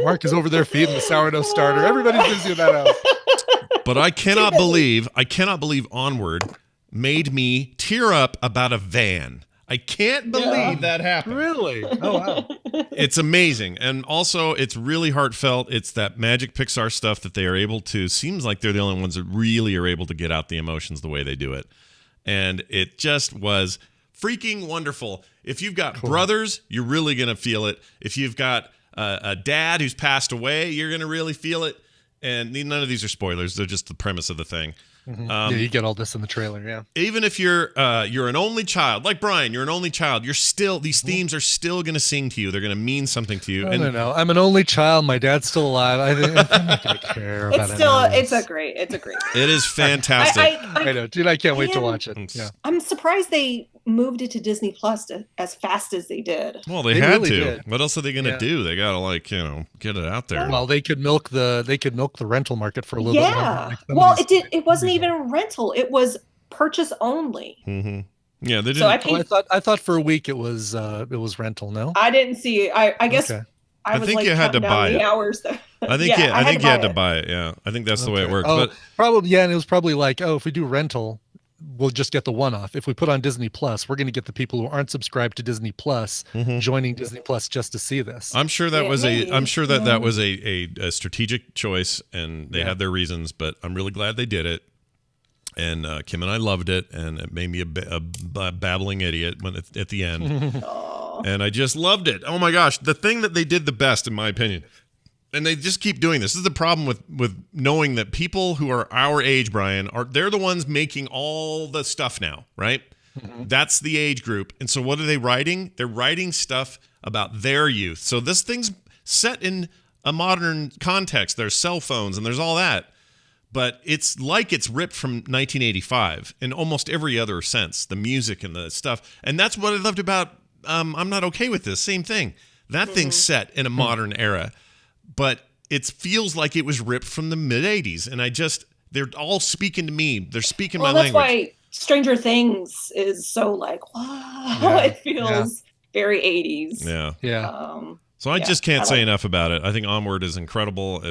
Mark is over there feeding the sourdough starter. Everybody's busy in that house. But I cannot believe Onward made me tear up about a van. I can't believe that happened. Really? Oh, wow. It's amazing. And also, it's really heartfelt. It's that magic Pixar stuff that they are able to, seems like they're the only ones that really are able to get out the emotions the way they do it. And it just was freaking wonderful. If you've got brothers, you're really going to feel it. If you've got a dad who's passed away, you're going to really feel it. And none of these are spoilers. They're just the premise of the thing. Mm-hmm. You get all this in the trailer, yeah. Even if you're an only child, like Brian, you're an only child, these themes are still going to sing to you. They're going to mean something to you. No. I'm an only child. My dad's still alive. I'm not going to care about it. It's a great It is fantastic. I know, dude. I can't wait to watch it. Yeah. I'm surprised they moved it to Disney Plus as fast as they did. Well, they had really to. Did. What else are they going to do? They got to get it out there. Well, they could milk the rental market for a little bit. Yeah. Well, it wasn't even rental. It was purchase only. Mm-hmm. Yeah, they didn't. So I thought for a week it was rental. No, I didn't see it. I guess I think you had to buy it. Hours there. I think you had to buy it. Yeah, I think that's the way it works. But probably, yeah, and it was probably like, if we do rental, we'll just get the one-off. If we put on Disney Plus, we're going to get the people who aren't subscribed to Disney Plus joining Disney Plus just to see this. I'm sure that was that was a strategic choice, and they had their reasons. But I'm really glad they did it. And Kim and I loved it, and it made me a babbling idiot at the end. And I just loved it. Oh my gosh, the thing that they did the best, in my opinion, and they just keep doing this. This is the problem with knowing that people who are our age, Brian, they're the ones making all the stuff now, right? Mm-hmm. That's the age group. And so what are they writing? They're writing stuff about their youth. So this thing's set in a modern context. There's cell phones and there's all that. But it's like it's ripped from 1985 in almost every other sense, the music and the stuff. And that's what I loved about I'm Not Okay With This. Same thing. That thing's set in a modern era, but it feels like it was ripped from the mid-'80s. And they're all speaking to me. They're speaking my language. That's why Stranger Things is so like, wow, it feels very 80s. Yeah. Yeah. So I just can't say enough about it. I think Onward is incredible.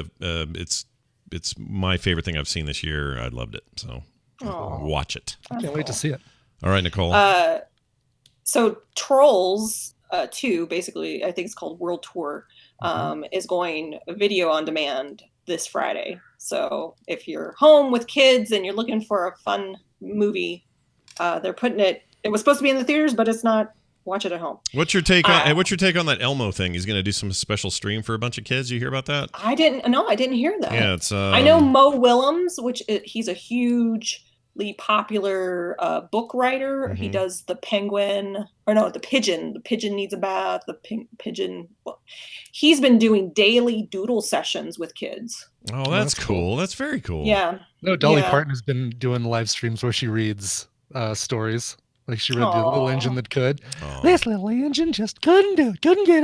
It's my favorite thing I've seen this year. I loved it. So watch it. I can't wait to see it. All right, Nicole. So Trolls 2, basically, I think it's called World Tour, is going video on demand this Friday. So if you're home with kids and you're looking for a fun movie, they're putting it was supposed to be in the theaters, but it's not. Watch it at home. What's your take on that Elmo thing? He's going to do some special stream for a bunch of kids. You hear about that? I didn't hear that. Yeah, it's. I know Mo Willems, he's a hugely popular book writer. Mm-hmm. He does the Penguin, the Pigeon. The Pigeon Needs a Bath. The Pigeon. Well, he's been doing daily doodle sessions with kids. Oh, that's cool. That's very cool. Yeah. No, Dolly Parton has been doing live streams where she reads stories. Like she read the little engine that could. Aww. This little engine just couldn't do it. Couldn't get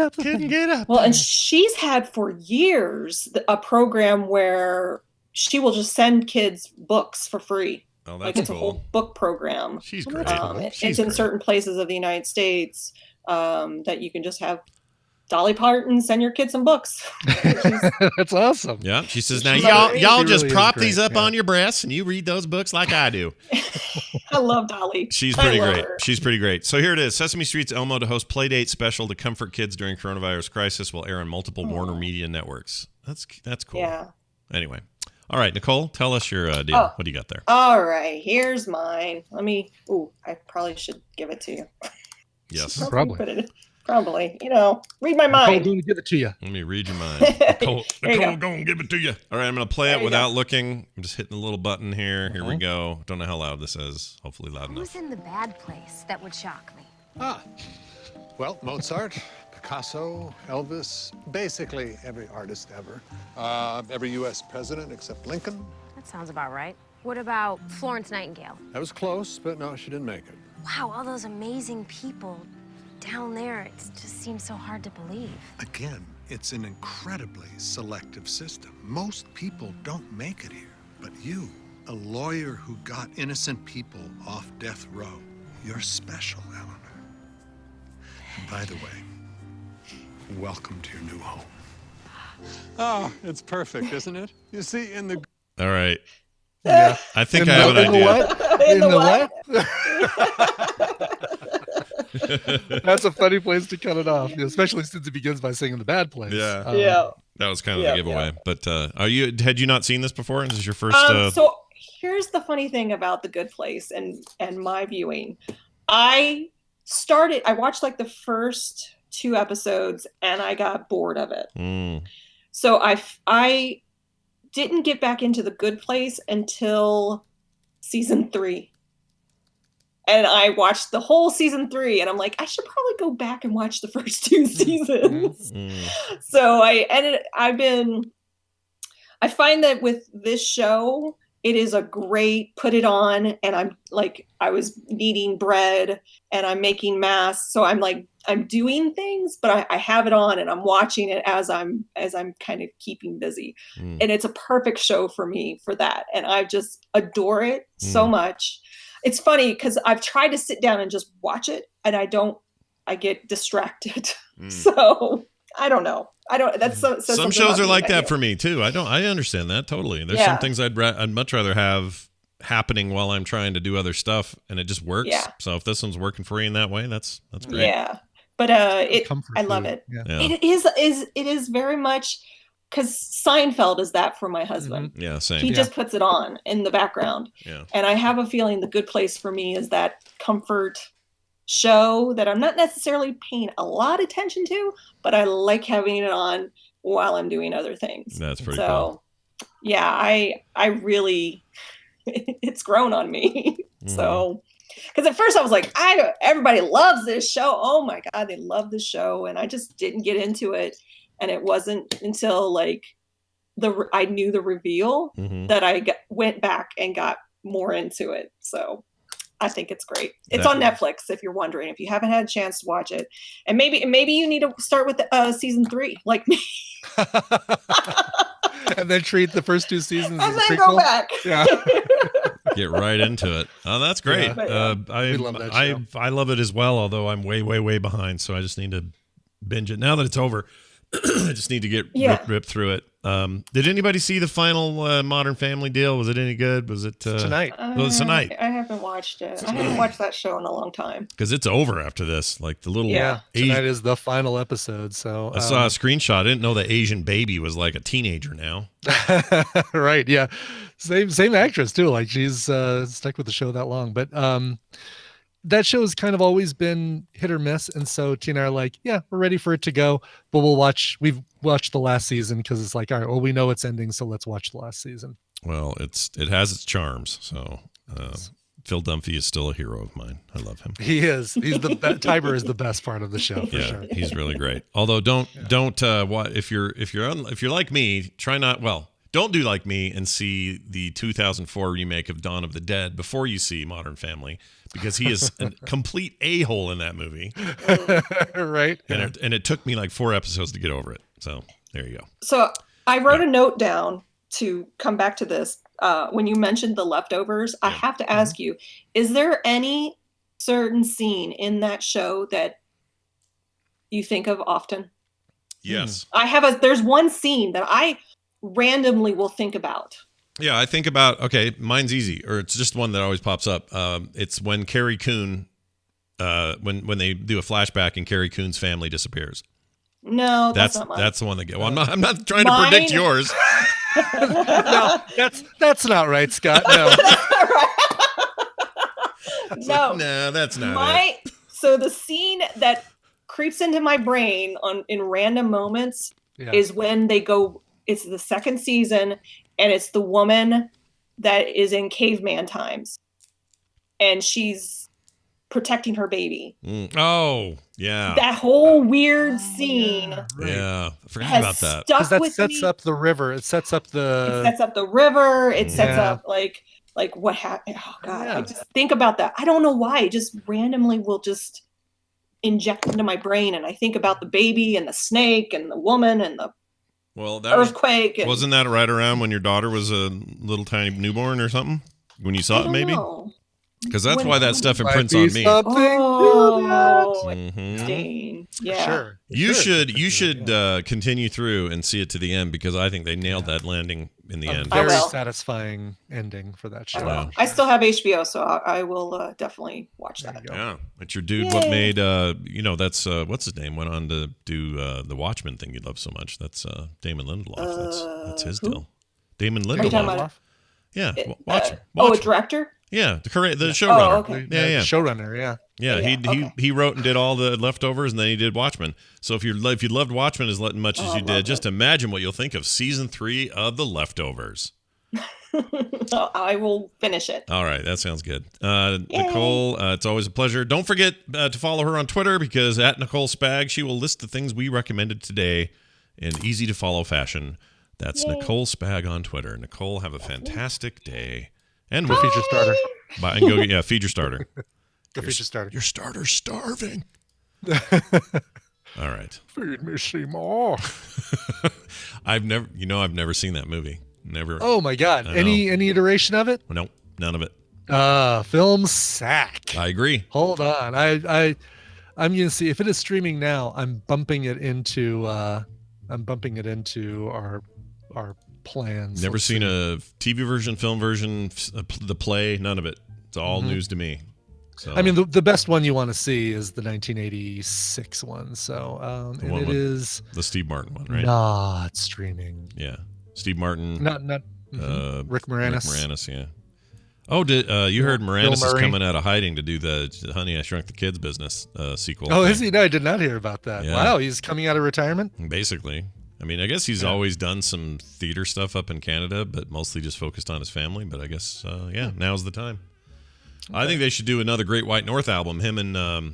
up. Well, and she's had for years a program where she will just send kids books for free. Oh, that's it's a whole book program. She's great. It's in certain places of the United States that you can just have Dolly Parton, send your kids some books. That's awesome. Yeah, she says, now She's y'all great. y'all She just really prop is these great, up on your breasts and you read those books like I do. I love Dolly. She's I pretty love great. her. She's pretty great. So here it is. Sesame Street's Elmo to host Playdate special to comfort kids during coronavirus crisis will air on multiple Warner Media networks. That's cool. Yeah. Anyway. All right, Nicole, tell us your deal. Oh. What do you got there? All right, here's mine. I probably should give it to you. Yes. Probably. Read my mind. I'm going to give it to you. Let me read your mind. There you Nicole, go. go and give it to you. All right, I'm going to play There it you without go. looking. I'm just hitting the little button here. Here we go. Don't know how loud this is. Hopefully loud enough. Who's in the bad place that would shock me? Well, Mozart, Picasso, Elvis, basically every artist ever. Every U.S. president except Lincoln. That sounds about right. What about Florence Nightingale? That was close, but no, she didn't make it. Wow, all those amazing people down there. It just seems so hard to believe. Again, it's an incredibly selective system. Most people don't make it here. But you, a lawyer who got innocent people off death row, you're special, Eleanor. And by the way, welcome to your new home. Oh, it's perfect, isn't it? You see, in the... All right. Yeah. I think I have an idea. In the what? That's a funny place to cut it off, especially since it begins by saying the bad place. Yeah. Yeah. That was kind of the giveaway. But had you not seen this before? Is this your first? So here's the funny thing about The Good Place and my viewing. I watched like the first 2 episodes and I got bored of it. So I didn't get back into The Good Place until season 3. And I watched the whole season 3 and I'm like, I should probably go back and watch the first 2 seasons. So I find that with this show, it is a great put it on, and I was kneading bread and I'm making masks. So I'm doing things, but I have it on and I'm watching it as I'm kind of keeping busy. And it's a perfect show for me for that. And I just adore it so much. It's funny because I've tried to sit down and just watch it and I get distracted. So I don't know. Some shows are like that for me too. I understand that totally. There's some things I'd much rather have happening while I'm trying to do other stuff, and it just works. Yeah. So if this one's working for you in that way, that's great. Yeah. But I love it. Yeah. It is very much because Seinfeld is that for my husband. Yeah, same. He just puts it on in the background. Yeah. And I have a feeling The Good Place for me is that comfort show that I'm not necessarily paying a lot of attention to, but I like having it on while I'm doing other things. That's pretty cool. Yeah, I really, it's grown on me. So, because at first I was like, everybody loves this show. Oh my God, they love this show. And I just didn't get into it. And it wasn't until I knew the reveal that I went back and got more into it. So I think it's great. It's on Netflix if you're wondering, if you haven't had a chance to watch it. And maybe you need to start with season 3 like me. And then treat the first 2 seasons and as a then prequel. go back. Yeah. Get right into it. Oh, that's great. Yeah. We love that show. I love it as well, although I'm way, way, way behind. So I just need to binge it. Now that it's over, I just need to get ripped through it. Did anybody see the final Modern Family deal? Was it any good? Was it tonight? Well, it's tonight. I haven't watched it. I haven't watched that show in a long time. Because it's over after this. Like the little tonight is the final episode. So I saw a screenshot. I didn't know the Asian baby was like a teenager now. Right. Yeah. Same actress too. Like she's stuck with the show that long. But that show has kind of always been hit or miss. And so Tina and I are like, yeah, we're ready for it to go. But we've watched the last season because it's like, all right, well, we know it's ending, so let's watch the last season. Well, it has its charms. So Phil Dunphy is still a hero of mine. I love him. He is. He's Tiber is the best part of the show for sure. He's really great. Although don't if you're like me, don't do like me and see the 2004 remake of Dawn of the Dead before you see Modern Family, because he is a complete a-hole in that movie. Right. And it took me like 4 episodes to get over it. So there you go. So I wrote a note down to come back to this. When you mentioned The Leftovers, I have to ask you, is there any certain scene in that show that you think of often? Yes. There's one scene that I randomly will think about. Yeah, I think about, okay, mine's easy, or it's just one that always pops up. It's when Carrie Coon, when they do a flashback and Carrie Coon's family disappears. No, that's not mine. That's the one that well, I'm not trying to predict yours. No, that's not right, Scott. No. No, that's not it. So the scene that creeps into my brain in random moments is when they go. It's the second season, and it's the woman that is in caveman times, and she's protecting her baby. Oh, yeah. That whole weird scene. Yeah, I forgot about that. Because that sets up the river. It sets up the river. It sets up like what happened. Oh God, I just think about that. I don't know why. It just randomly will just inject into my brain, and I think about the baby and the snake and the woman and the earthquake. Wasn't that right around when your daughter was a little tiny newborn or something? When you saw it, maybe? Because that's why that stuff imprints on me. Yeah. Sure. You should continue through and see it to the end, because I think they nailed that landing in the end. Very satisfying ending for that show. I still have HBO, so I will definitely watch that. Yeah, but your dude, what made that's what's his name, went on to do the Watchmen thing you love so much. That's Damon Lindelof. That's his deal. Damon Lindelof. Yeah, Watchmen. A director? Yeah, the showrunner. Oh, okay. Yeah. Showrunner, yeah. Yeah, he wrote and did all the Leftovers, and then he did Watchmen. So if you loved Watchmen as much as you did, just imagine what you'll think of season 3 of The Leftovers. I will finish it. All right, that sounds good. Nicole, it's always a pleasure. Don't forget to follow her on Twitter, because at Nicole Spag, she will list the things we recommended today in easy to follow fashion. That's Nicole Spag on Twitter. Nicole, have a fantastic day. And we'll feature starter. And go feed your starter. Feature starter. Your starter's starving. All right. Feed me Seymour. I've never seen that movie. Never. Oh my God. Any iteration of it? No, none of it. Film sack. I agree. Hold on. I'm gonna see if it is streaming now. I'm bumping it into our plans. Never seen a TV version, film version, the play, none of it. It's all news to me. So. I mean, the best one you want to see is the 1986 one. So, and it is the Steve Martin one, right? Not streaming. Yeah, Steve Martin. Not Rick Moranis. Rick Moranis, yeah. Oh, you heard Moranis is coming out of hiding to do the Honey, I Shrunk the Kids business sequel. Oh, is he? No, I did not hear about that. Yeah. Wow, he's coming out of retirement? Basically. I mean, I guess he's always done some theater stuff up in Canada, but mostly just focused on his family. But I guess, now's the time. Okay. I think they should do another Great White North album. Him and the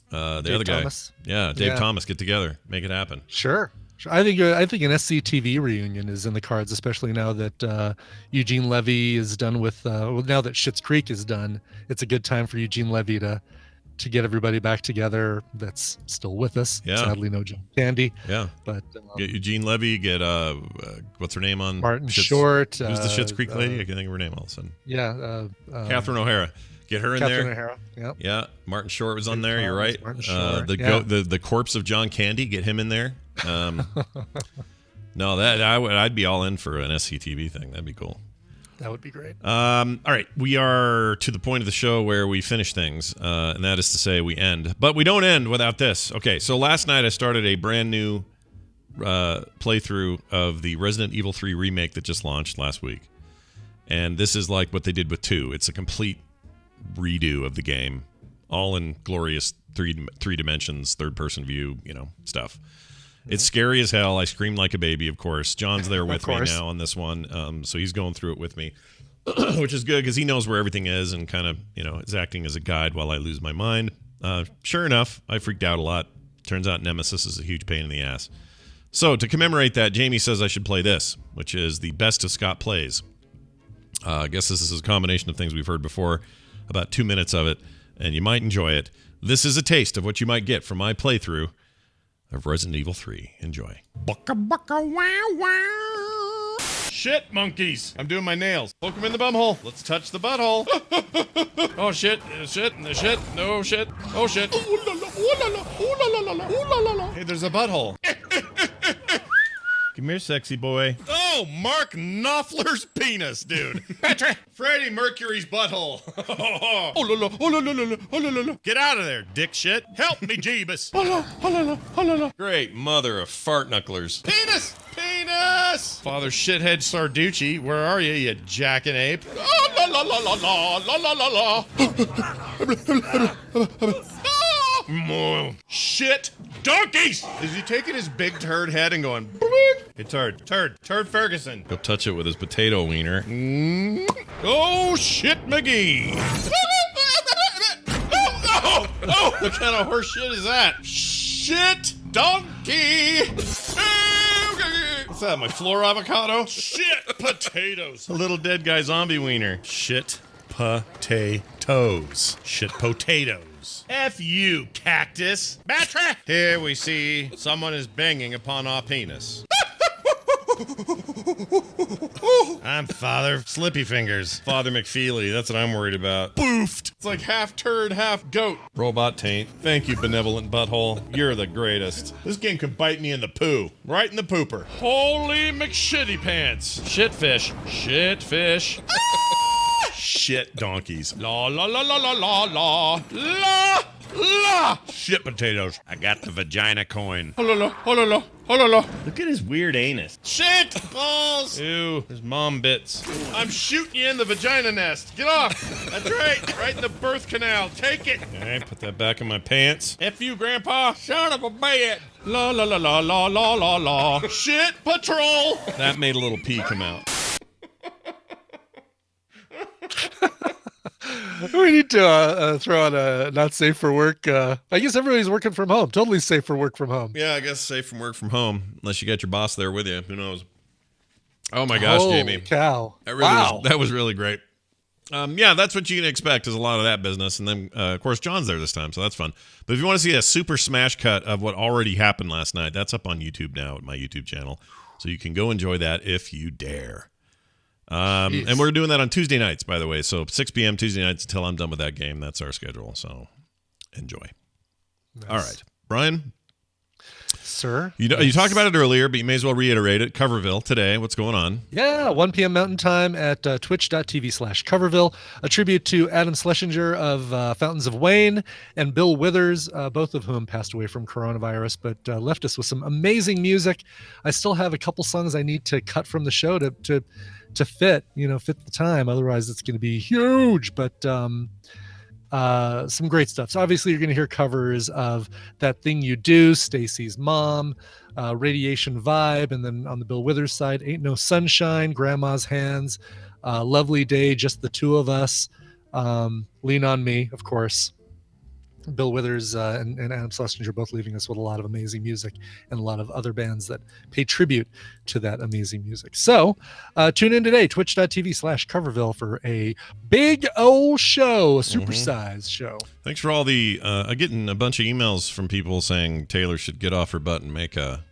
other guy. Thomas. Yeah, Dave Thomas, get together. Make it happen. Sure. I think an SCTV reunion is in the cards, especially now that Eugene Levy is done with. Now that Schitt's Creek is done, it's a good time for Eugene Levy to get everybody back together. That's still with us. Yeah. Sadly, no John Candy. Yeah. But get Eugene Levy. Get what's her name on Martin Short. Who's the Schitt's Creek lady? I can't think of her name all of a sudden. Yeah. Catherine O'Hara. Get her in there. Catherine O'Hara. Yep. Yeah. Martin Short was on there. You're right. Short, the corpse of John Candy. Get him in there. No, I'd be all in for an SCTV thing. That'd be cool. That would be great. All right. We are to the point of the show where we finish things, and that is to say we end. But we don't end without this. Okay, so last night I started a brand new playthrough of the Resident Evil 3 remake that just launched last week. And this is like what they did with 2. It's a complete redo of the game, all in glorious three dimensions, third-person view, stuff. It's scary as hell. I screamed like a baby, of course. John's there with me now on this one, so he's going through it with me, which is good because he knows where everything is and kind of, is acting as a guide while I lose my mind. Sure enough, I freaked out a lot. Turns out Nemesis is a huge pain in the ass. So to commemorate that, Jamie says I should play this, which is the Best of Scott Plays. I guess this is a combination of things we've heard before, about 2 minutes of it, and you might enjoy it. This is a taste of what you might get from my playthrough of Resident Evil 3. Enjoy. Bucka bucka wow wow. Shit, monkeys. I'm doing my nails. Poke them in the bumhole. Let's touch the butthole. Oh, shit. Shit. Shit. No shit. Oh, shit. Hey, there's a butthole. Come here, sexy boy. Oh, Mark Knopfler's penis, dude. Freddie Mercury's butthole. Oh, la, la, oh, la, la, la, la, oh, la, la, la. Get out of there, dick shit. Help me, Jeebus. Oh, la, oh, la, la, oh, la, la. Great mother of fart knucklers. Penis! Penis! Father shithead Sarducci, where are you, you jackin' Oh, la, la, la, la, la, la, la, la. Shit donkeys! Is he taking his big turd head and going, hey, turd Ferguson. Go touch it with his potato wiener. Oh, shit McGee. Oh, what kind of horse shit is that? Shit donkey. What's that, my floor avocado? Shit potatoes. A little dead guy zombie wiener. Shit potatoes. Shit potatoes. F you, cactus. Batra! Here we see someone is banging upon our penis. I'm Father Slippy Fingers. Father McFeely. That's what I'm worried about. Boofed. It's like half turd, half goat. Robot taint. Thank you, benevolent butthole. You're the greatest. This game could bite me in the poo. Right in the pooper. Holy McShitty pants. Shitfish. Shitfish. Shit donkeys. La la la la la la la la la. Shit potatoes. I got the vagina coin. Oh la la, oh la la, oh la la. Look at his weird anus. Shit balls. Ew, his mom bits. I'm shooting you in the vagina nest. Get off. That's right. Right in the birth canal. Take it. Okay, put that back in my pants. F you, Grandpa. Son of a bitch. La la la la la la la la. Shit patrol. That made a little pee come out. We need to throw out a not safe for work. I guess everybody's working from home. Totally safe for work from home. Yeah, I guess safe from work from home, unless you got your boss there with you. Who knows? Oh my gosh, Holy Jamie! Cow! That really that was really great. Yeah, that's what you can expect is a lot of that business, and then of course John's there this time, so that's fun. But if you want to see a super smash cut of what already happened last night, that's up on YouTube now at my YouTube channel, so you can go enjoy that if you dare. And we're doing that on Tuesday nights, by the way. So 6 p.m. Tuesday nights until I'm done with that game. That's our schedule. So enjoy. Nice. All right, Brian. Sir? You talked about it earlier, but you may as well reiterate it. Coverville today. What's going on? Yeah, 1 p.m. Mountain Time at twitch.tv/Coverville. A tribute to Adam Schlesinger of Fountains of Wayne and Bill Withers, both of whom passed away from coronavirus, but left us with some amazing music. I still have a couple songs I need to cut from the show to fit the time. Otherwise, it's going to be huge. But some great stuff. So obviously, you're going to hear covers of That Thing You Do, Stacy's Mom, Radiation Vibe, and then on the Bill Withers side, Ain't No Sunshine, Grandma's Hands, Lovely Day, Just the Two of Us, Lean on Me, of course. Bill Withers and Adam Schlesinger both leaving us with a lot of amazing music and a lot of other bands that pay tribute to that amazing music. So tune in today, twitch.tv/Coverville for a big old show, a supersized show. Thanks for all the getting a bunch of emails from people saying Taylor should get off her butt and make a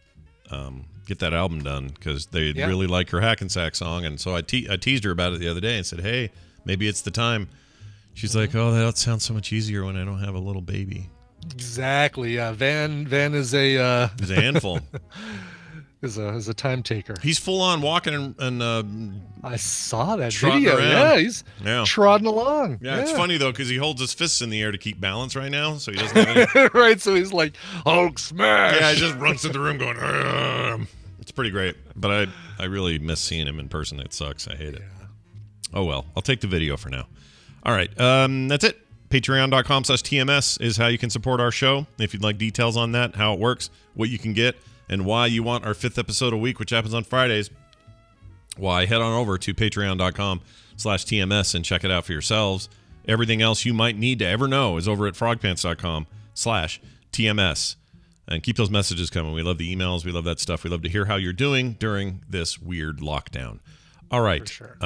get that album done because they really like her Hackensack song. And so I teased her about it the other day and said, hey, maybe it's the time. She's like, oh, that sounds so much easier when I don't have a little baby. Exactly. Yeah. Van is a he's a handful. is a time taker. He's full on walking and I saw that video. Around. Yeah, he's trotting along. Yeah, it's funny though because he holds his fists in the air to keep balance right now, so he doesn't have any... right. So he's like Hulk smash. Yeah, he just runs through the room going. It's pretty great, but I really miss seeing him in person. It sucks. I hate it. Oh well, I'll take the video for now. All right, that's it. Patreon.com/TMS is how you can support our show. If you'd like details on that, how it works, what you can get, and why you want our 5th episode a week, which happens on Fridays, why head on over to Patreon.com/TMS and check it out for yourselves. Everything else you might need to ever know is over at frogpants.com/TMS. And keep those messages coming. We love the emails. We love that stuff. We love to hear how you're doing during this weird lockdown. All right. Sure.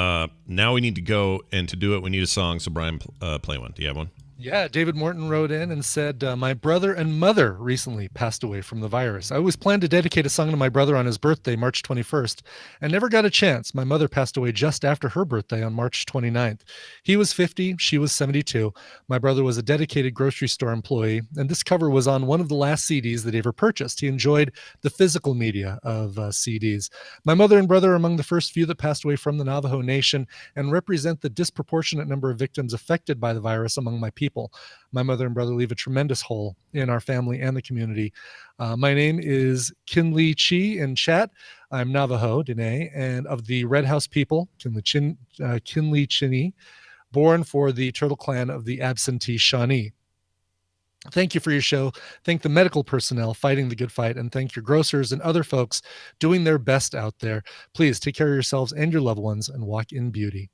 Now we need to go, and to do it, we need a song. So, Brian, play one. Do you have one? Yeah, David Morton wrote in and said, my brother and mother recently passed away from the virus. I always planned to dedicate a song to my brother on his birthday, March 21st, and never got a chance. My mother passed away just after her birthday on March 29th. He was 50, she was 72. My brother was a dedicated grocery store employee, and this cover was on one of the last CDs that he ever purchased. He enjoyed the physical media of CDs. My mother and brother are among the first few that passed away from the Navajo Nation and represent the disproportionate number of victims affected by the virus among my people. My mother and brother leave a tremendous hole in our family and the community. My name is Kinley Chi in chat. I'm Navajo, Dene, and of the Red House people, Kinley Chini, born for the Turtle Clan of the absentee Shawnee. Thank you for your show. Thank the medical personnel fighting the good fight, and thank your grocers and other folks doing their best out there. Please take care of yourselves and your loved ones and walk in beauty.